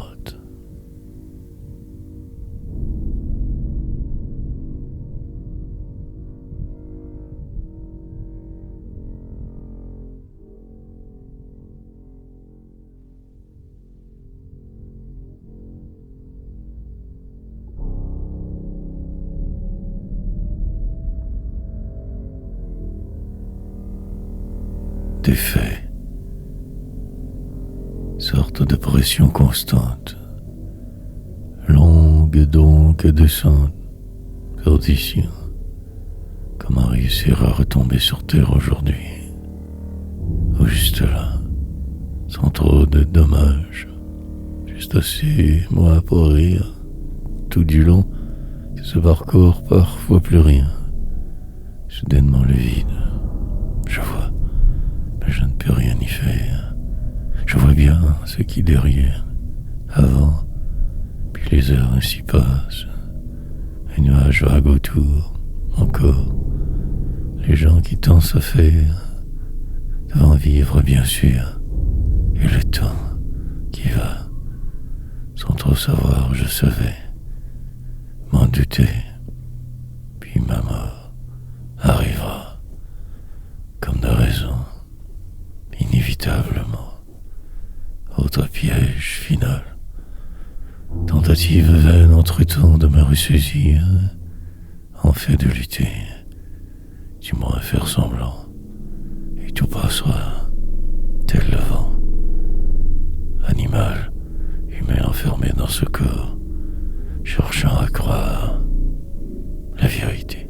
[SPEAKER 1] Des faits, sorte de pression constante, longue donc descente, perdition. Comment réussir à retomber sur terre aujourd'hui, ou juste là, sans trop de dommages, juste assez, moi, pour rire, tout du long, que ce parcours parfois plus rien, soudainement le vide, je vois. Mais je ne peux rien y faire. Je vois bien ce qui derrière, avant, puis les heures ainsi passent. Un nuage vague autour, encore. Les gens qui pensent à faire, devant vivre bien sûr. Et le temps qui va, sans trop savoir, je savais, m'en douter. Puis ma mort arrivera, comme de raison. Inévitablement, autre piège final, tentative vaine entre-temps de me ressaisir, en fait de lutter, du moins faire semblant, et tout passera, tel le vent, animal, humain enfermé dans ce corps, cherchant à croire la vérité,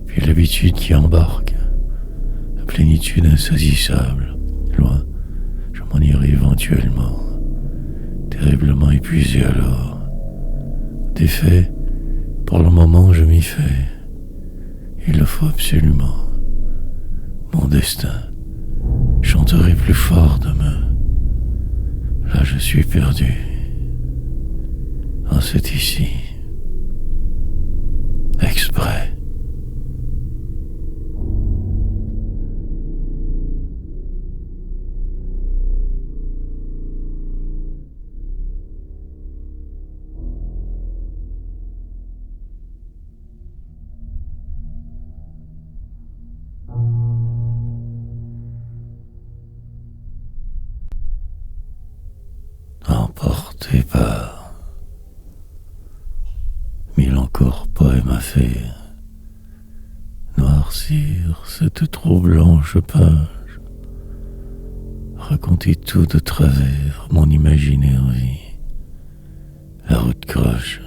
[SPEAKER 1] puis l'habitude qui embarque, plénitude insaisissable, loin, je m'en irai éventuellement, terriblement épuisé alors. Des faits, pour le moment je m'y fais, il le faut absolument. Mon destin chanterai plus fort demain, Là, je suis perdu. Ah, c'est ici. Exprès. Emporté par mille encore poèmes à faire, noircir cette trop blanche page, raconter tout de travers mon imaginaire vie. La route croche,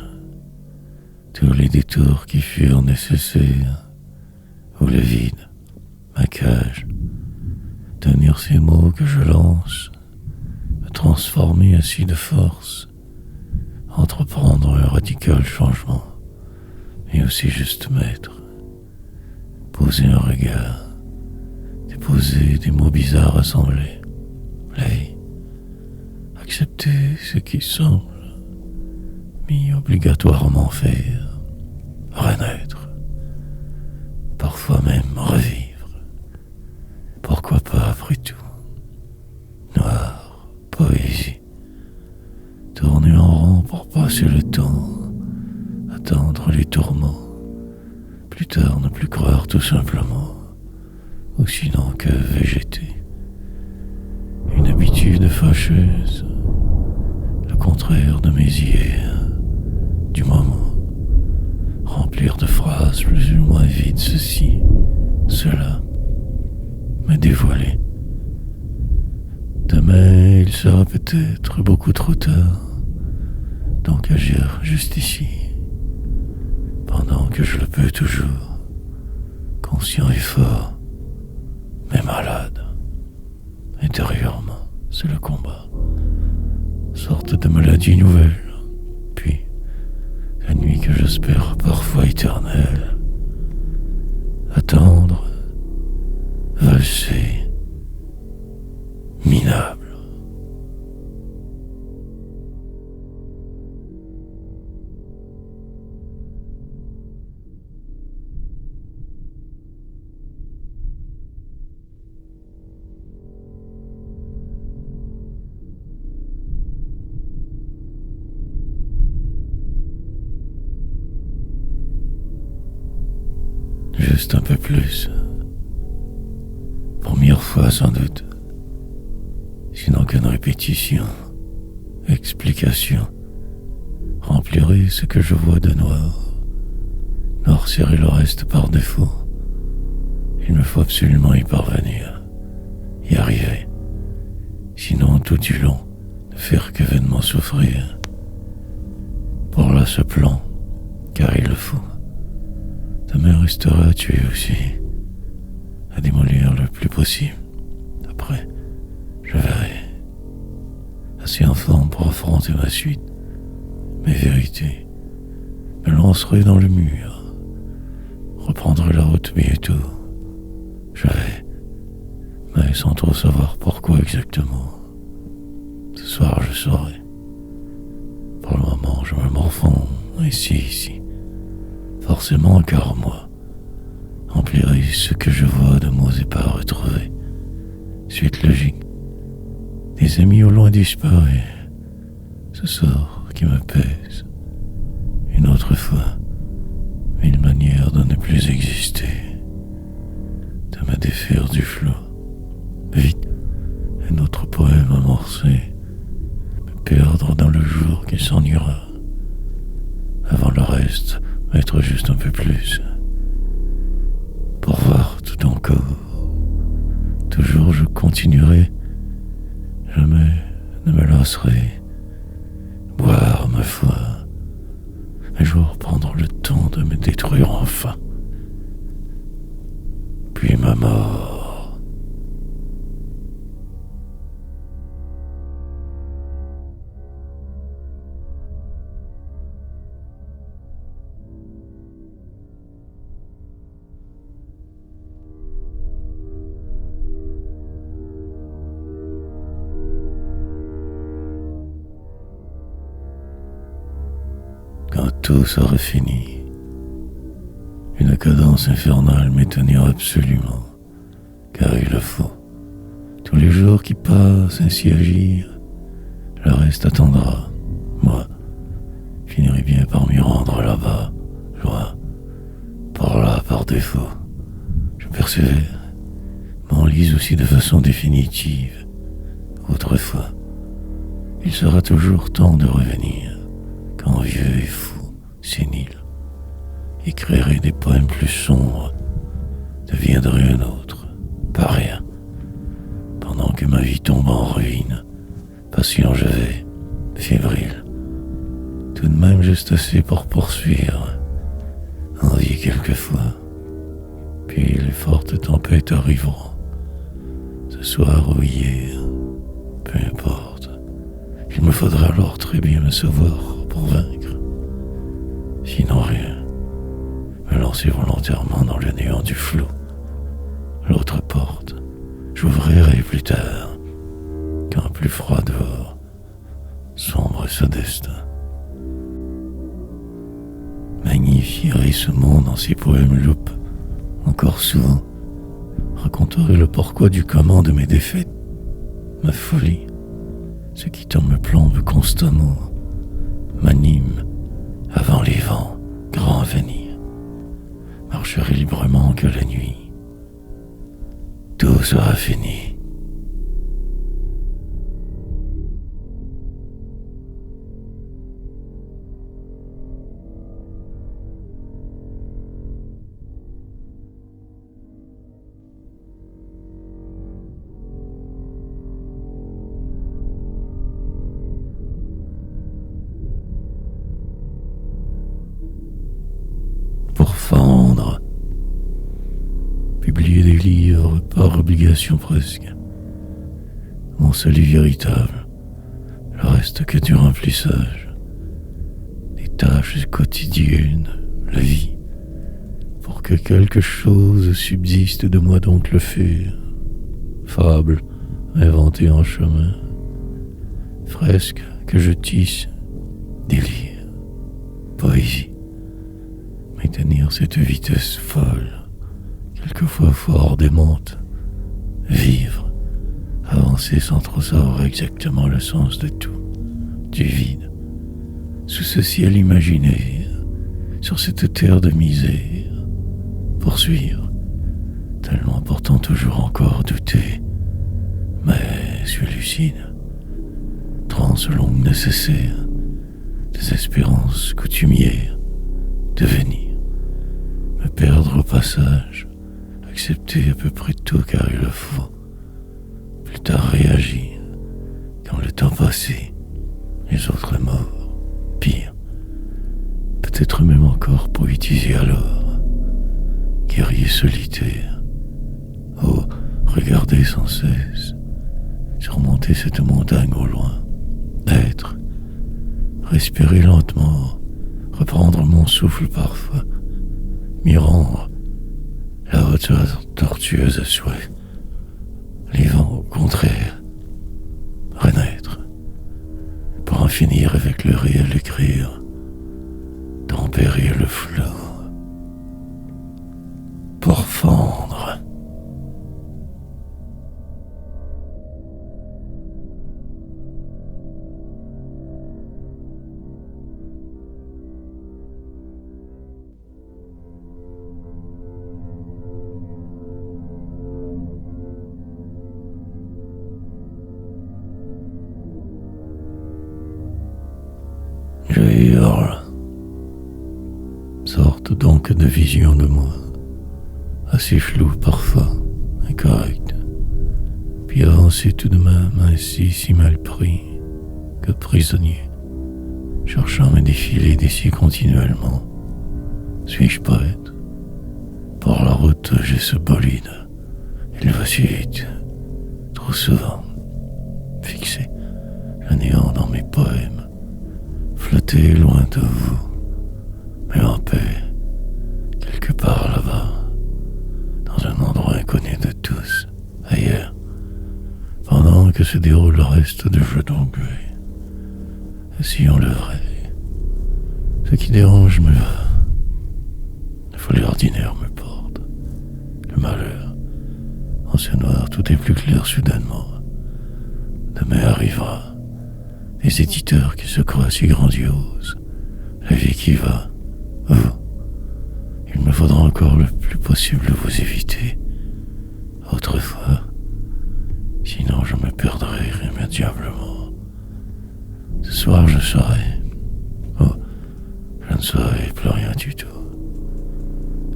[SPEAKER 1] tous les détours qui furent nécessaires, ou le vide, ma cage, tenir ces mots que je lance, me transformer ainsi de force, entreprendre un radical changement, mais aussi juste mettre, poser un regard, déposer des mots bizarres assemblés, play, accepter ce qui semble mis obligatoirement faire, renaître, parfois même revivre. Pourquoi pas après tout? Noir, poésie, tourner en rond pour passer le temps, attendre les tourments, plus tard ne plus croire tout simplement, ou sinon que végéter. Une habitude fâcheuse, le contraire de mes hier, du moment, remplir de phrases plus ou moins vides ceci, cela, me dévoiler. Demain, il sera peut-être beaucoup trop tard, donc agir juste ici, pendant que je le peux toujours, conscient et fort, mais malade. Intérieurement, c'est le combat, sorte de maladie nouvelle, puis la nuit que j'espère parfois éternelle, attendre, valser, minable. Juste un peu plus. Première fois sans doute. Sinon qu'une répétition, explication, remplirait ce que je vois de noir, noircirait le reste par défaut. Il me faut absolument y parvenir, y arriver. Sinon tout du long, ne faire que vainement souffrir. Pour là ce plan, car il le faut. Demain restera à tuer aussi, à démolir le plus possible. Après, je verrai. Assez en forme pour affronter ma suite, mes vérités. Me lancerai dans le mur, reprendrai la route bientôt. Je vais, mais sans trop savoir pourquoi exactement. Ce soir, je saurai. Pour le moment, je me morfonds ici. Forcément, car moi, remplirai ce que je vois de mots et pas retrouvés. Suite logique. Des amis au loin disparus. Ce sort qui me pèse. Une autre fois, mille manières de ne plus exister. De me défaire du flot. Vite, un autre poème amorcé. Me perdre dans le jour qui s'en ira. Avant le reste, mettre juste un peu plus. Pour voir tout encore. Toujours je continuerai. Jamais ne me lasserai. Boire ma foi. Un jour prendre le temps de me détruire enfin. Puis ma mort. tout sera fini. Une cadence infernale m'est tenue absolument, car il le faut. Tous les jours qui passent ainsi agir, le reste attendra. Moi, finirai bien par m'y rendre là-bas, loin, par là, par défaut. Je persévère, m'enlise aussi de façon définitive. Autrefois, il sera toujours temps de revenir, quand vieux et fou, sénile, écrirai des poèmes plus sombres, deviendrai un autre, pas rien. Pendant que ma vie tombe en ruine, patient je vais, fébrile. Tout de même juste assez pour poursuivre, envie quelquefois. Puis les fortes tempêtes arriveront, ce soir ou hier, peu importe. Il me faudra alors très bien me savoir pour vaincre. Sinon rien, me lancer volontairement dans le néant du flou. L'autre porte, j'ouvrirai plus tard, quand plus froid dehors, sombre ce destin. Magnifierai ce monde en ces poèmes loupes, encore souvent, raconterai le pourquoi du comment de mes défaites, ma folie, ce qui tant me plombe constamment, m'anime avant les vents, grands à venir, marcherai librement que la nuit, tout sera fini. Fendre, publier des livres par obligation presque. Mon salut véritable, le reste que du remplissage, des tâches quotidiennes, la vie, pour que quelque chose subsiste de moi donc le faire. Fable inventée en chemin, fresque que je tisse, délire, poésie. Maintenir cette vitesse folle, quelquefois fort démente, vivre, avancer sans trop savoir exactement le sens de tout, du vide, sous ce ciel imaginaire, sur cette terre de misère, poursuivre, tellement pourtant toujours encore douter, mais suis lucide, transe longue nécessaire, désespérance coutumière, devenir, me perdre au passage, accepter à peu près tout car il le faut, plus tard réagir, quand le temps passé, les autres morts, pire, peut-être même encore poétiser alors, guerrier solitaire, oh, regarder sans cesse, surmonter cette montagne au loin, être, respirer lentement, reprendre mon souffle parfois, m'y rendre, la hauteur tortueuse à souhait, les vents au contraire, renaître, pour en finir avec le réel écrire, tempérer le flot, pour fendre. Je hurle, sorte donc de vision de moi, assez floue parfois, incorrecte, puis avancer tout de même ainsi si mal pris que prisonnier, cherchant à me défiler d'ici continuellement. Suis-je poète? Par la route j'ai ce bolide, il vacille trop souvent, fixé, le néant dans mes poèmes, flotter loin de vous, mais en paix, quelque part là-bas, dans un endroit inconnu de tous, ailleurs, pendant que se déroule le reste de jeu d'anglais. Et si on le vrai, Ce qui dérange me va. La folie ordinaire me porte. Le malheur. En ce noir, tout est plus clair soudainement. Demain arrivera. Des éditeurs qui se croient si grandioses. La vie qui va. Vous. Il me faudra encore le plus possible vous éviter. Autrefois. Sinon je me perdrai irrémédiablement. Ce soir je saurai. Oh, je ne saurai plus rien du tout.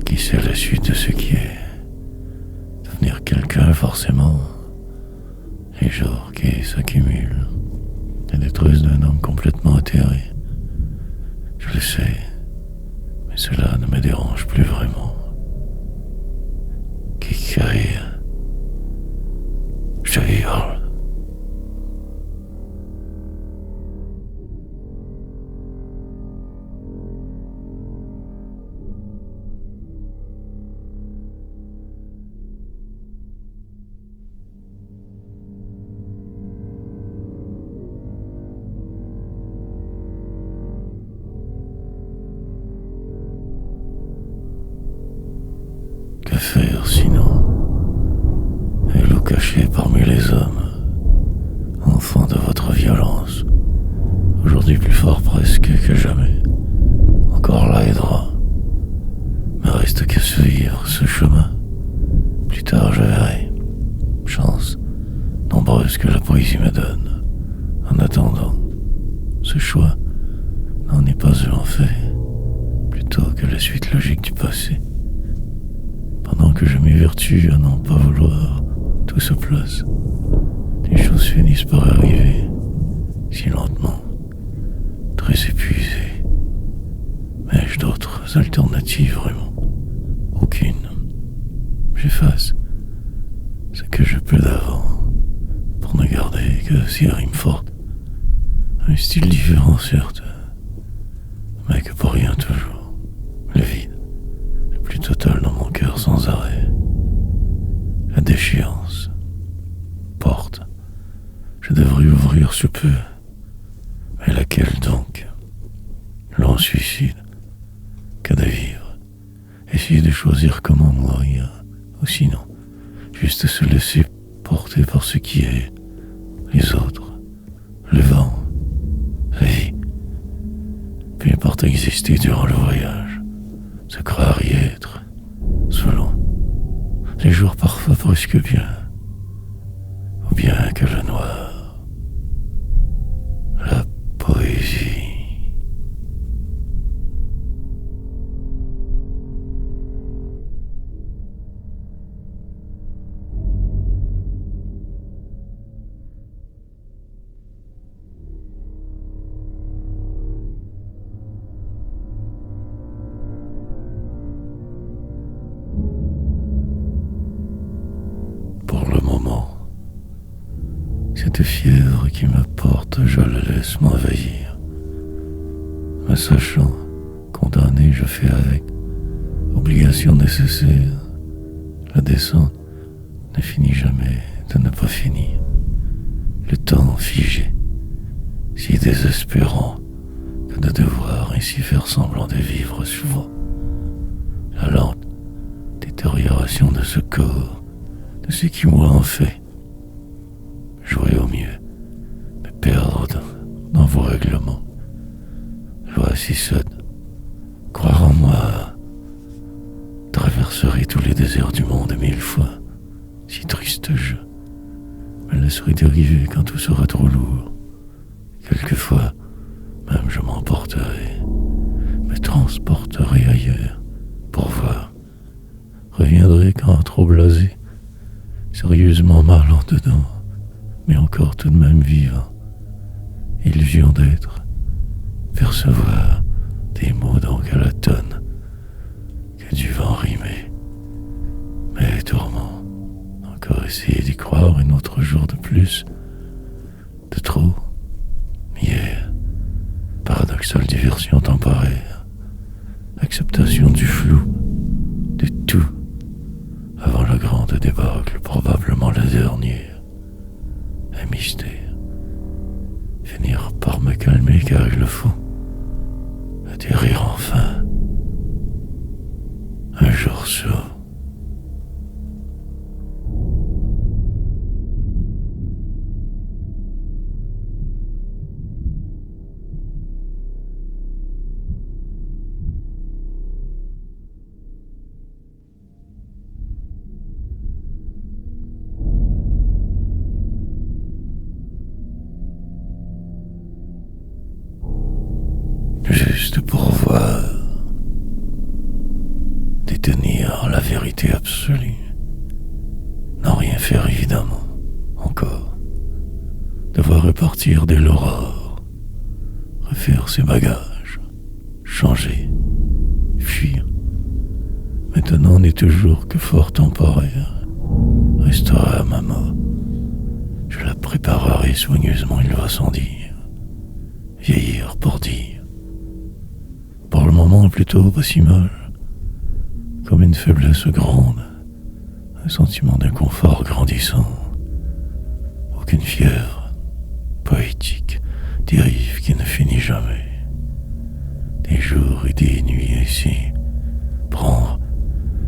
[SPEAKER 1] Qui sait la suite de ce qui est? Devenir quelqu'un forcément. Les jours qui s'accumulent. La détresse d'un homme complètement atterré. Je le sais. Mais cela ne me dérange plus vraiment. Qui crie? Je hurle. Que faire sinon? Et l'eau cachée parmi les hommes, enfant de votre violence, aujourd'hui plus fort presque que jamais, encore là et droit. Me reste qu'à suivre ce chemin. Plus tard je verrai. Chance nombreuse que la poésie me donne. En attendant, ce choix n'en est pas un en fait, plutôt que la suite logique du passé. Pendant que je m'évertue à n'en pas vouloir, tout se place. Les choses finissent par arriver, si lentement, très épuisées. Mais ai-je d'autres alternatives vraiment? Aucune. J'efface ce que je peux d'avant, pour ne garder que ces rimes fortes. Un style différent certes, mais que pour rien toujours. Le vide, le plus total dans mon cœur sans arrêt. La déchéance. Porte. Je devrais ouvrir ce peu. Mais laquelle donc? L'on suicide. Que de vivre. Essayer de choisir comment mourir. Ou sinon, juste se laisser porter par ce qui est. Les autres. Le vent. La vie. Peu importe exister durant le voyage. Se croire y être. Selon. Les jours parfois presque bien. Ou bien que le noir. La poésie. Cette fièvre qui me porte, je la laisse m'envahir. Me sachant condamné, je fais avec. Obligation nécessaire. La descente ne finit jamais de ne pas finir. Le temps figé, si désespérant que de devoir ainsi faire semblant de vivre souvent. La lente détérioration de ce corps, de ce qui moi en fait. Jouer au mieux, me perdre dans vos règlements. Loi si sotte, croire en moi, traverserai tous les déserts du monde 1000 fois. Si triste je me laisserai dériver quand tout sera trop lourd. Quelquefois, même je m'emporterai, me transporterai ailleurs pour voir. Reviendrai quand trop blasé, sérieusement mal en dedans, mais encore tout de même vivant. Illusion d'être, percevoir des mots donc à la tonne, que du vent rimé. Mais tourment, encore essayer d'y croire un autre jour de plus, de trop, hier, paradoxale diversion temporaire, acceptation du flou, de tout, avant la grande débâcle, probablement la dernière. Un mystère. Finir par me calmer car il le faut. Atterrir pouvoir, détenir la vérité absolue, n'en rien faire évidemment, encore, devoir repartir dès l'aurore, refaire ses bagages, changer, fuir. Maintenant n'est toujours que fort temporaire, restera à ma mort. Je la préparerai soigneusement, il va sans dire, vieillir pour dire. Pour le moment plutôt pas si mal, comme une faiblesse grande, un sentiment d'inconfort grandissant, aucune fièvre poétique dérive qui ne finit jamais, des jours et des nuits ici, prendre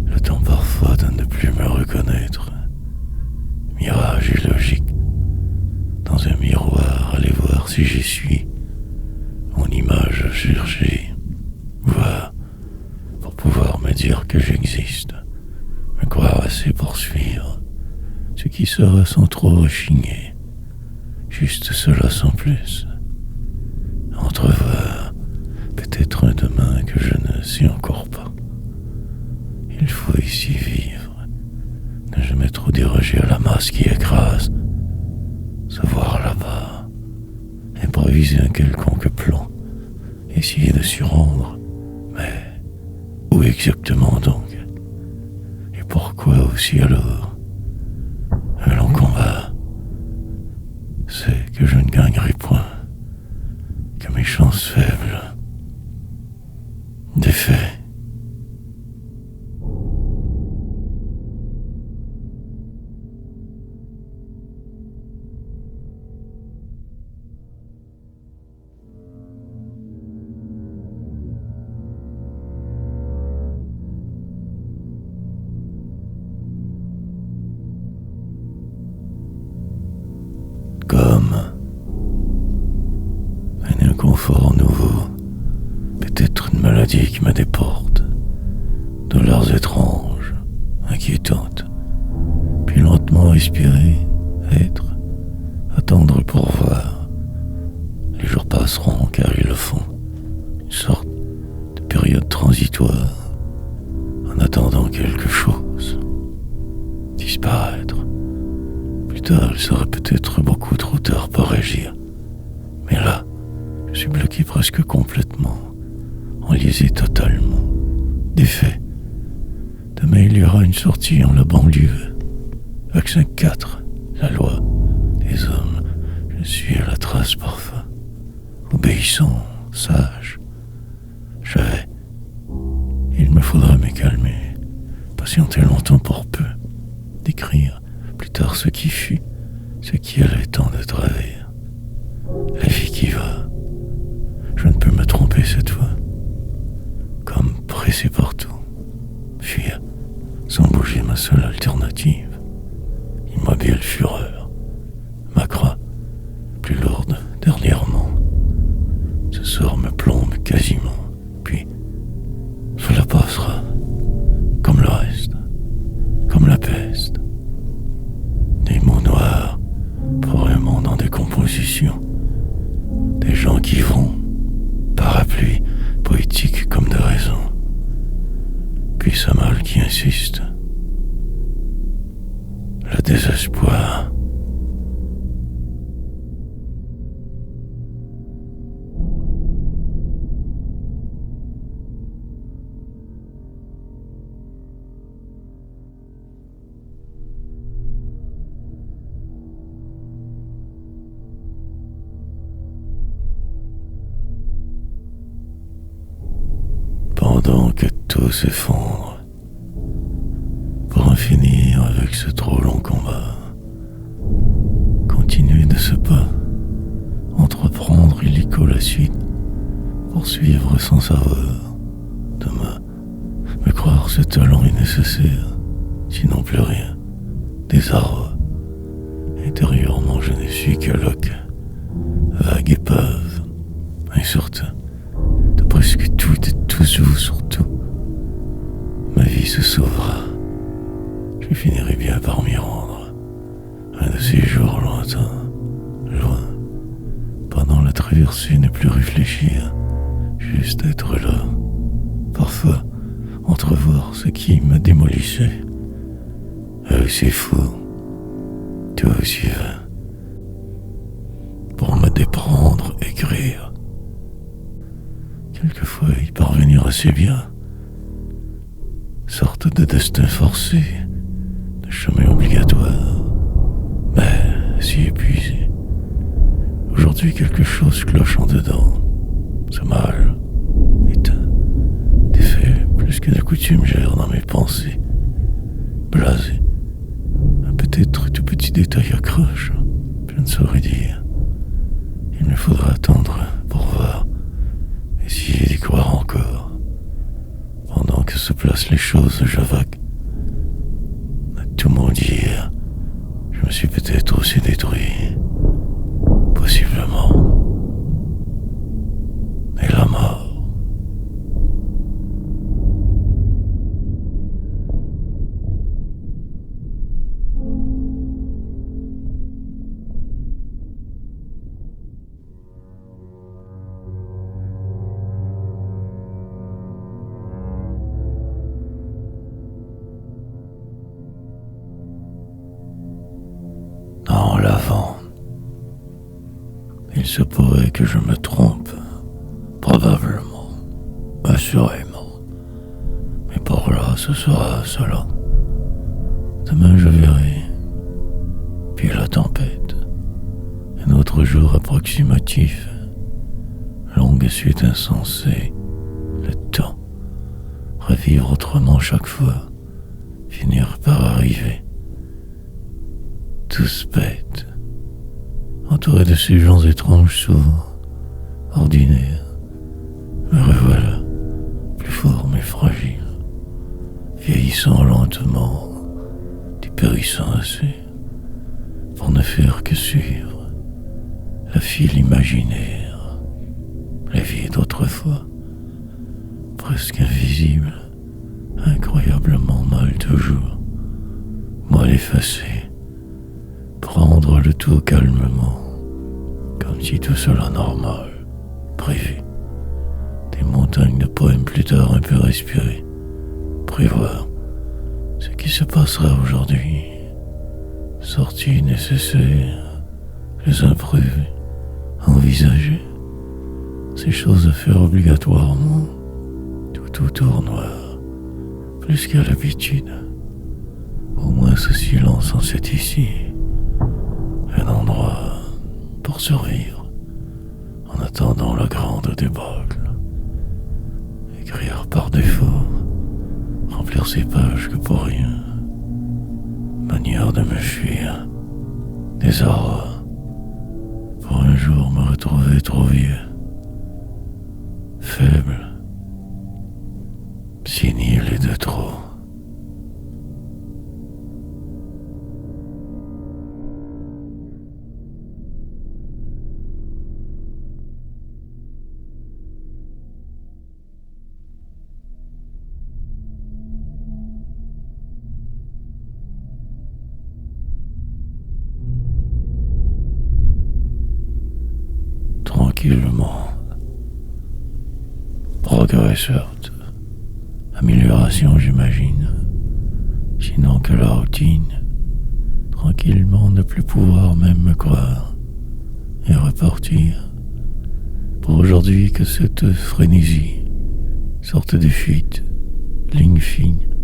[SPEAKER 1] le temps parfois de ne plus me reconnaître, mirage illogique, dans un miroir aller voir si j'y suis, mon image chercher, voir pour pouvoir me dire que j'existe, me croire assez pour suivre ce qui sera sans trop rechigner, juste cela sans plus, entrevoir peut-être un demain que je ne sais encore pas. Il faut ici vivre, ne jamais trop déroger à la masse qui écrase, se voir là-bas, improviser un quelconque plan, essayer de s'y rendre, mais où exactement donc? Et pourquoi aussi alors? Un long combat, c'est que je ne gagnerai point, que mes chances faibles, défait. Comme un inconfort nouveau, peut-être une maladie qui me déporte, douleurs étranges, inquiétantes, puis lentement respirer, être, attendre pour voir. Les jours passeront car ils le font, une sorte de période transitoire, en attendant quelque chose, disparaître. Plus tard, il sera peut-être beaucoup trop tard pour agir. Mais là, je suis bloqué presque complètement, enlisé totalement, défait. Demain, il y aura une sortie en la banlieue. Vaccin 4, la loi des hommes. Je suis à la trace parfois, obéissant, sage. Je vais. Il me faudra me calmer, patienter longtemps pour peu, décrire plus tard ce qui fut, ce qui allait tant de travers. La vie qui va. Je ne peux me tromper cette fois. Comme pressé partout. Fuir, sans bouger ma seule alternative. Immobile fureur. Ma croix, plus lourde dernièrement. Ce sort me plombe quasiment. Puis, cela passera. Comme le reste. Comme la peste. Des mots noirs, probablement dans des compositions. Des gens qui vont, parapluie, poétique comme de raison. Puis ce mal qui insiste. Le désespoir. Pendant que tout s'effondre, pour en finir avec ce trop long combat, continuer de ce pas, entreprendre illico la suite, poursuivre sans savoir, demain, me croire ce talent est nécessaire, sinon plus rien, des arbres, intérieurement je ne suis que loque, vague épave, incertain, de presque tout et tous vous surtout. Ma vie se sauvera. Je finirai bien par m'y rendre. Un de ces jours lointains, loin. Pendant la traversée, ne plus réfléchir, juste être là. parfois entrevoir ce qui me démolissait. Eux aussi fous, toi aussi vain, pour me déprendre, écrire. Quelquefois y parvenir assez bien, sorte de destin forcé, de chemin obligatoire, mais si épuisé. Aujourd'hui quelque chose cloche en dedans, ce mal, éteint, défait, plus que de coutume gère dans mes pensées, blasé. Peut-être tout petit détail accroche, je ne saurais dire. Il me faudra attendre pour voir, essayer d'y croire encore. Pendant que se placent les choses, j'avague. À tout maudire, je me suis peut-être aussi détruit. Possiblement. Et la mort. En l'avant. Il se pourrait que je me trompe, probablement, assurément. Mais pour là, ce sera cela. Demain, je verrai. Puis la tempête. Un autre jour approximatif. Longue suite insensée. Le temps. Revivre autrement chaque fois. Finir par arriver. Tous bêtes. Entouré de ces gens étranges, souvent ordinaires, me revoilà, plus fort mais fragile, vieillissant lentement, dépérissant assez, pour ne faire que suivre la file imaginaire, la vie d'autrefois, presque invisible, incroyablement mal toujours, moi l'effacer, prendre le tout calmement, comme si tout cela normal, prévu. Des montagnes de poèmes plus tard un peu respirés, prévoir ce qui se passera aujourd'hui, sorties nécessaires, les imprévus, envisager, ces choses à faire obligatoirement, tout autour noir, plus qu'à l'habitude. Au moins ce silence en cet ici, un endroit pour survivre en attendant la grande débâcle. Écrire par défaut, remplir ces pages que pour rien, manière de me fuir, désarroi, pour un jour me retrouver trop vieux, faible, sénile et de trop. Tranquillement. Progrès certes. Amélioration j'imagine. Sinon que la routine. Tranquillement ne plus pouvoir même me croire. Et repartir. Pour aujourd'hui que cette frénésie. Sorte de fuite. Ligne fine.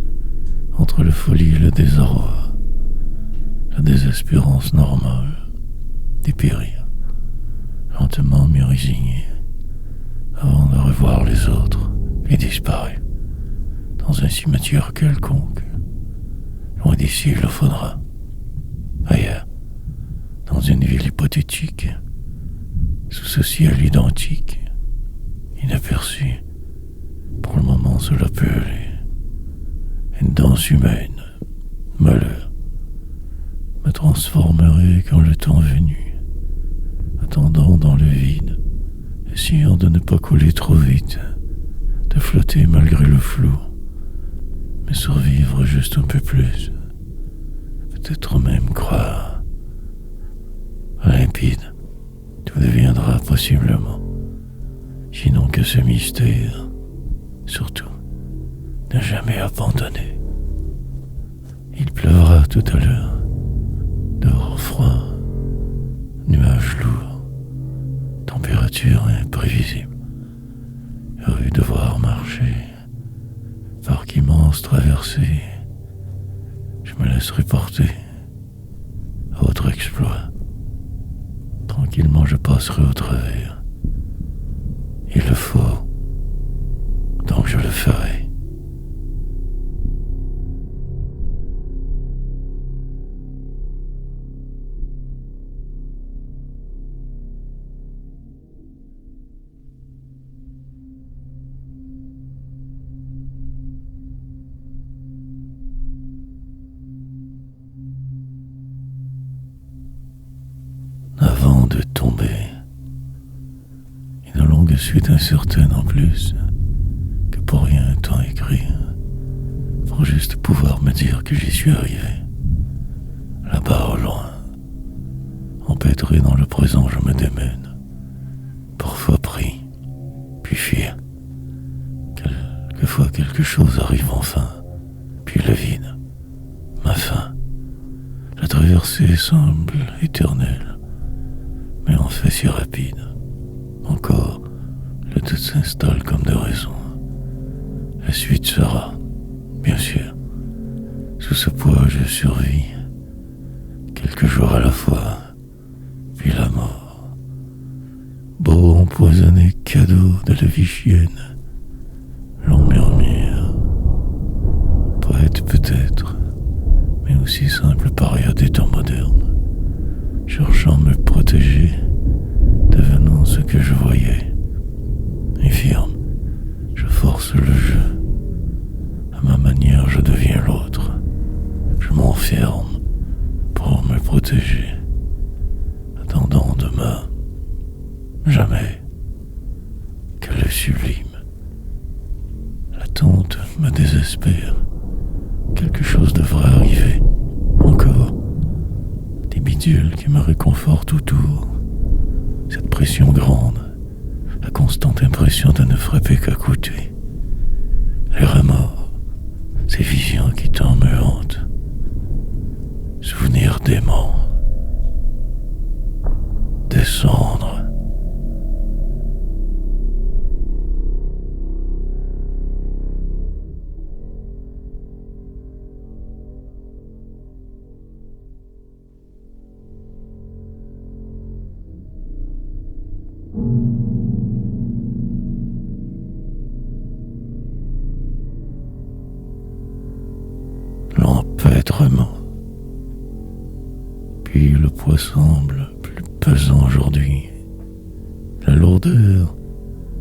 [SPEAKER 1] Entre la folie et le désarroi. La désespérance normale. Dépérir. Lentement m'y résigner, avant de revoir les autres, puis disparaître, dans un cimetière quelconque. Loin d'ici, il le faudra. Ailleurs, dans une ville hypothétique, sous ce ciel identique, inaperçu, pour le moment cela peut aller. Une danse humaine, malheur, me transformerait quand le temps venu. Attendant dans le vide, essayant de ne pas couler trop vite, de flotter malgré le flou, mais survivre juste un peu plus, peut-être même croire. Limpide, tout deviendra possiblement, sinon que ce mystère, surtout ne jamais abandonner. Il pleuvra tout à l'heure, dehors froid, nuages lourds, température imprévisible. Rue devoir marcher, parc immense traversé, je me laisserai porter à votre exploit. Tranquillement je passerai au travers. Il le faut, donc je le ferai. Avant de tomber, une longue suite incertaine en plus, que pour rien tant écrire, pour juste pouvoir me dire que j'y suis arrivé. Là-bas au loin, empêtré dans le présent, je me démène, parfois pris, puis fier. Quelquefois quelque chose arrive enfin, puis le vide, ma fin. La traversée semble éternelle, mais en fait si rapide. Encore, le doute s'installe comme de raison. La suite sera, bien sûr. Sous ce poids, je survis. Quelques jours à la fois, puis la mort. Beau empoisonné cadeau de la vie chienne. L'on murmure. Poète peut-être, mais aussi simple paria des temps modernes. Cherchant à me protéger, devenant ce que je voyais. Infirme, je force le jeu. À ma manière, je deviens l'autre. Je m'enferme pour me protéger. Attendant demain, jamais que le sublime. L'attente me désespère. Quelque chose devrait arriver. Encore. Des bidules qui me réconfortent autour. Cette pression grande, la constante impression de ne frapper qu'à côté. Les remords, ces visions qui tant me hantent. Souvenirs déments. Descendre. L'empêtrement. Puis le poids semble plus pesant aujourd'hui. La lourdeur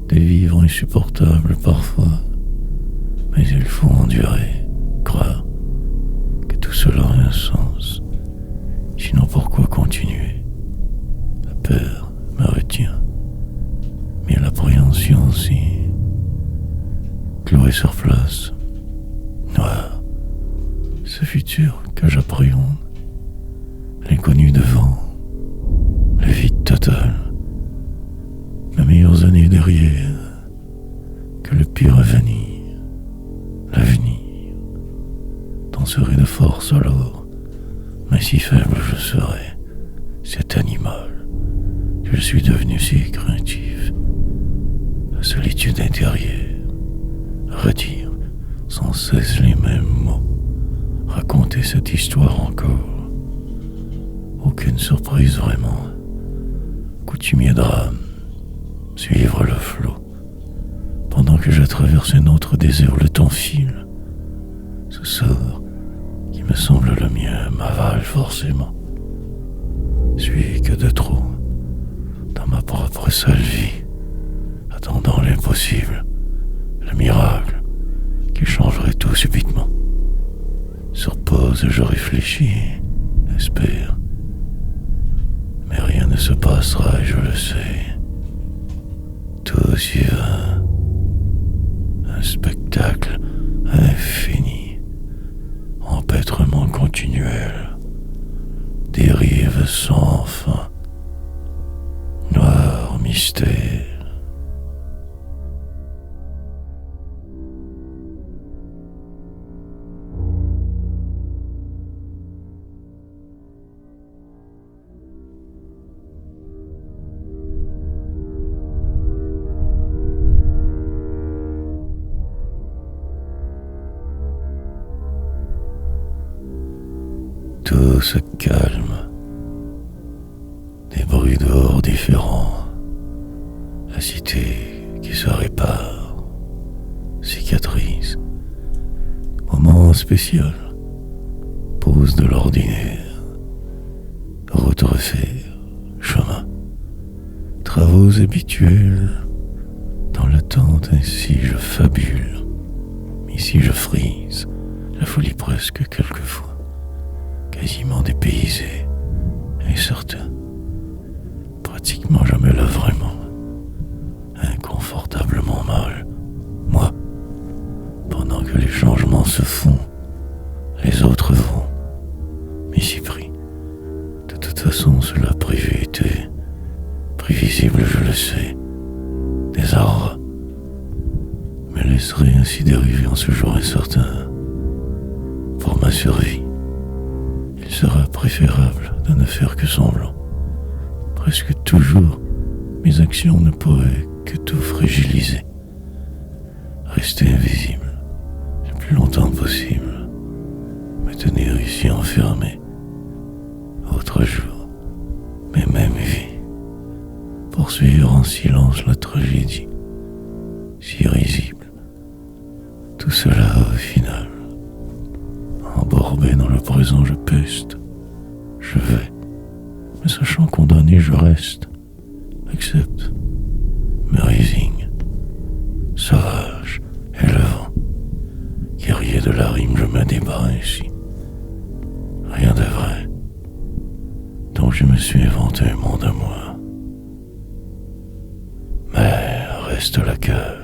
[SPEAKER 1] des vivres insupportables parfois. Mais il faut endurer, croire que tout cela a un sens. Sinon pourquoi continuer? La peur me retient, mais l'appréhension aussi. Cloué sur place, noir, ce futur que j'appréhende, l'inconnu devant, le vide total, mes meilleures années derrière, que le pire avenir, l'avenir, danserait de force alors, mais si faible je serais, cet animal, je suis devenu si craintif, la solitude intérieure, redire sans cesse les mêmes mots, raconter cette histoire encore, aucune surprise vraiment, coutumier drame, suivre le flot, pendant que je traverse un autre désert, le temps file, ce sort qui me semble le mien m'avale forcément, suis que de trop, dans ma propre sale vie, attendant l'impossible, le miracle qui changerait tout subitement. Sur pause, je réfléchis, espère, mais rien ne se passera et je le sais. Tout y va, un spectacle infini, empêtrement continuel, dérive sans fin, noir mystère. tout se calme. Des bruits dehors différents. La cité qui se répare, cicatrise. Moment spécial. Pause de l'ordinaire. Route refaire, chemin. Travaux habituels. Dans l'attente, ainsi je fabule. Ici je frise. La folie presque quelquefois. Quasiment dépaysé. Incertain. Pratiquement jamais là vraiment. Inconfortablement mal. Moi, pendant que les changements se font, les autres vont. M'y pris. De toute façon, cela prévu était. Prévisible, je le sais. Des arbres me laisserait ainsi dériver en ce jour incertain. Pour ma survie, il sera préférable de ne faire que semblant. Presque toujours, mes actions ne pourraient que tout fragiliser. Rester invisible le plus longtemps possible. Me tenir ici enfermé. Autre jour, mais même vie. Poursuivre en silence la tragédie. Si risible. Tout cela au final. Embourbé dans le présent, je peste. Je vais. Mais sachant condamné, je reste. Accepte. Me résigne. Sauvage et le vent. Guerrier de la rime, je me débat ainsi. Rien de vrai. Donc je me suis inventé un monde à moi. Mais reste la cage.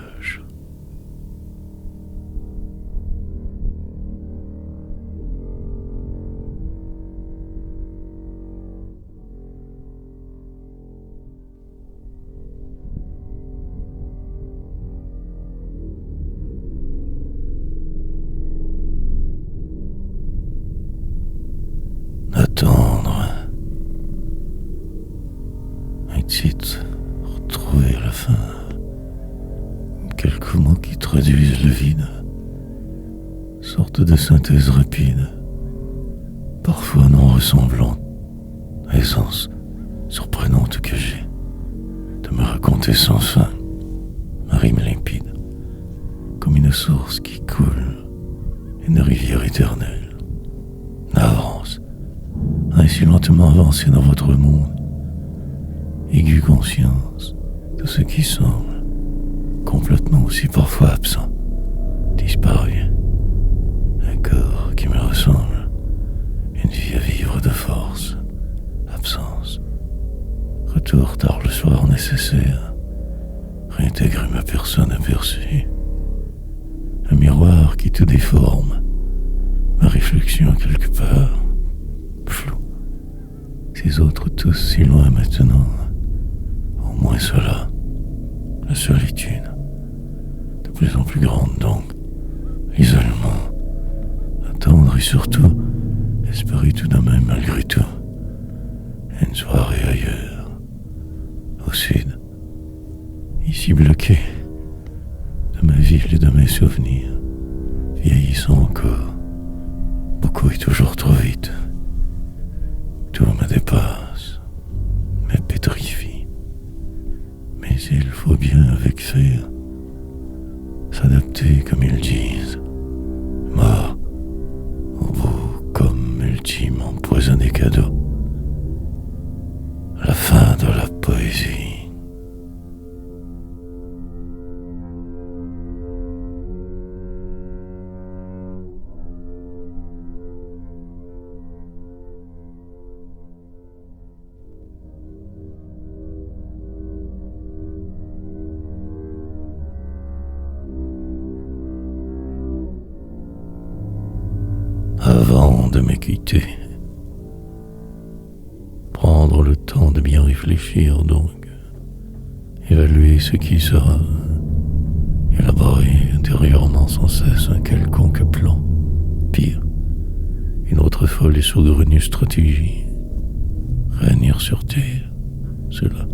[SPEAKER 1] Attendre. Un titre retrouvé à la fin. Quelques mots qui traduisent le vide. Sorte de synthèse rapide. Parfois non ressemblante. Essence surprenante que j'ai de me raconter sans fin. Ma rime limpide. Comme une source qui coule. Une rivière éternelle. Avance. Ainsi lentement avancé dans votre monde. Aiguë conscience de ce qui semble complètement aussi parfois absent. Disparu. Un corps qui me ressemble. Une vie à vivre de force. Absence. Retour tard le soir nécessaire. Réintégrer ma personne aperçue. Un miroir qui tout déforme. Ma réflexion quelque part. Flou. Ces autres tous si loin maintenant. Au moins cela. La solitude. De plus en plus grande donc. L'isolement. Attendre et surtout espérer tout de même malgré tout. Une soirée ailleurs. Au sud. Ici bloqué. De ma ville et de mes souvenirs. Vieillissant encore. Beaucoup et toujours trop vite. Tout me dépasse, me pétrifie. Mais il faut bien avec faire s'adapter comme ils disent. Mort, au bout comme ultime empoisonné cadeau. La fin de la poésie. Avant de me quitter, prendre le temps de bien réfléchir donc, évaluer ce qui sera, élaborer intérieurement sans cesse un quelconque plan, pire, une autre folle et saugrenue stratégie, réunir sur terre, cela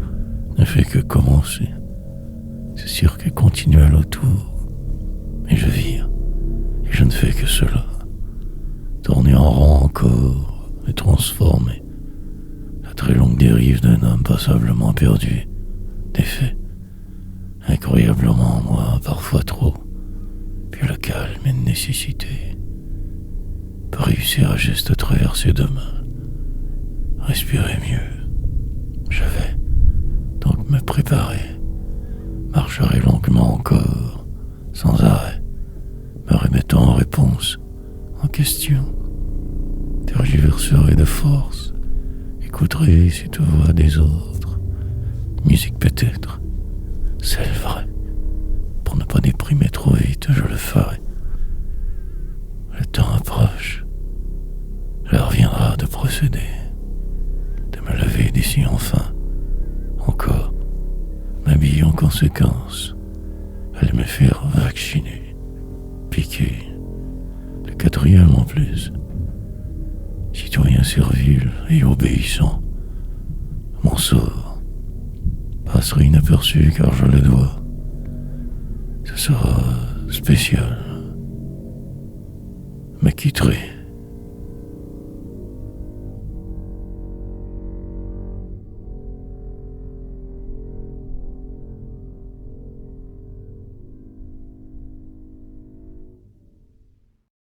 [SPEAKER 1] ne fait que commencer, c'est cirque continuel autour, mais je vire, et je ne fais que cela. Tourner en rond encore me transformer. La très longue dérive d'un homme passablement perdu, défait, incroyablement moi, parfois trop, puis le calme et une nécessité. Pour réussir à juste traverser demain, respirer mieux. Je vais donc me préparer, marcherai longuement encore, sans arrêt, me remettant en réponse, en question. Tergiverserai de force, écouterai cette voix des autres. Musique peut-être, celle vraie. Pour ne pas déprimer trop vite, je le ferai. Le temps approche. L'heure viendra de procéder, de me lever d'ici enfin. Encore, m'habiller en conséquence. Aller me faire vacciner, piquer. Le quatrième en plus. Citoyen servile et obéissant. Mon sort passera inaperçu car je le dois. Ce sera spécial. Me quitterai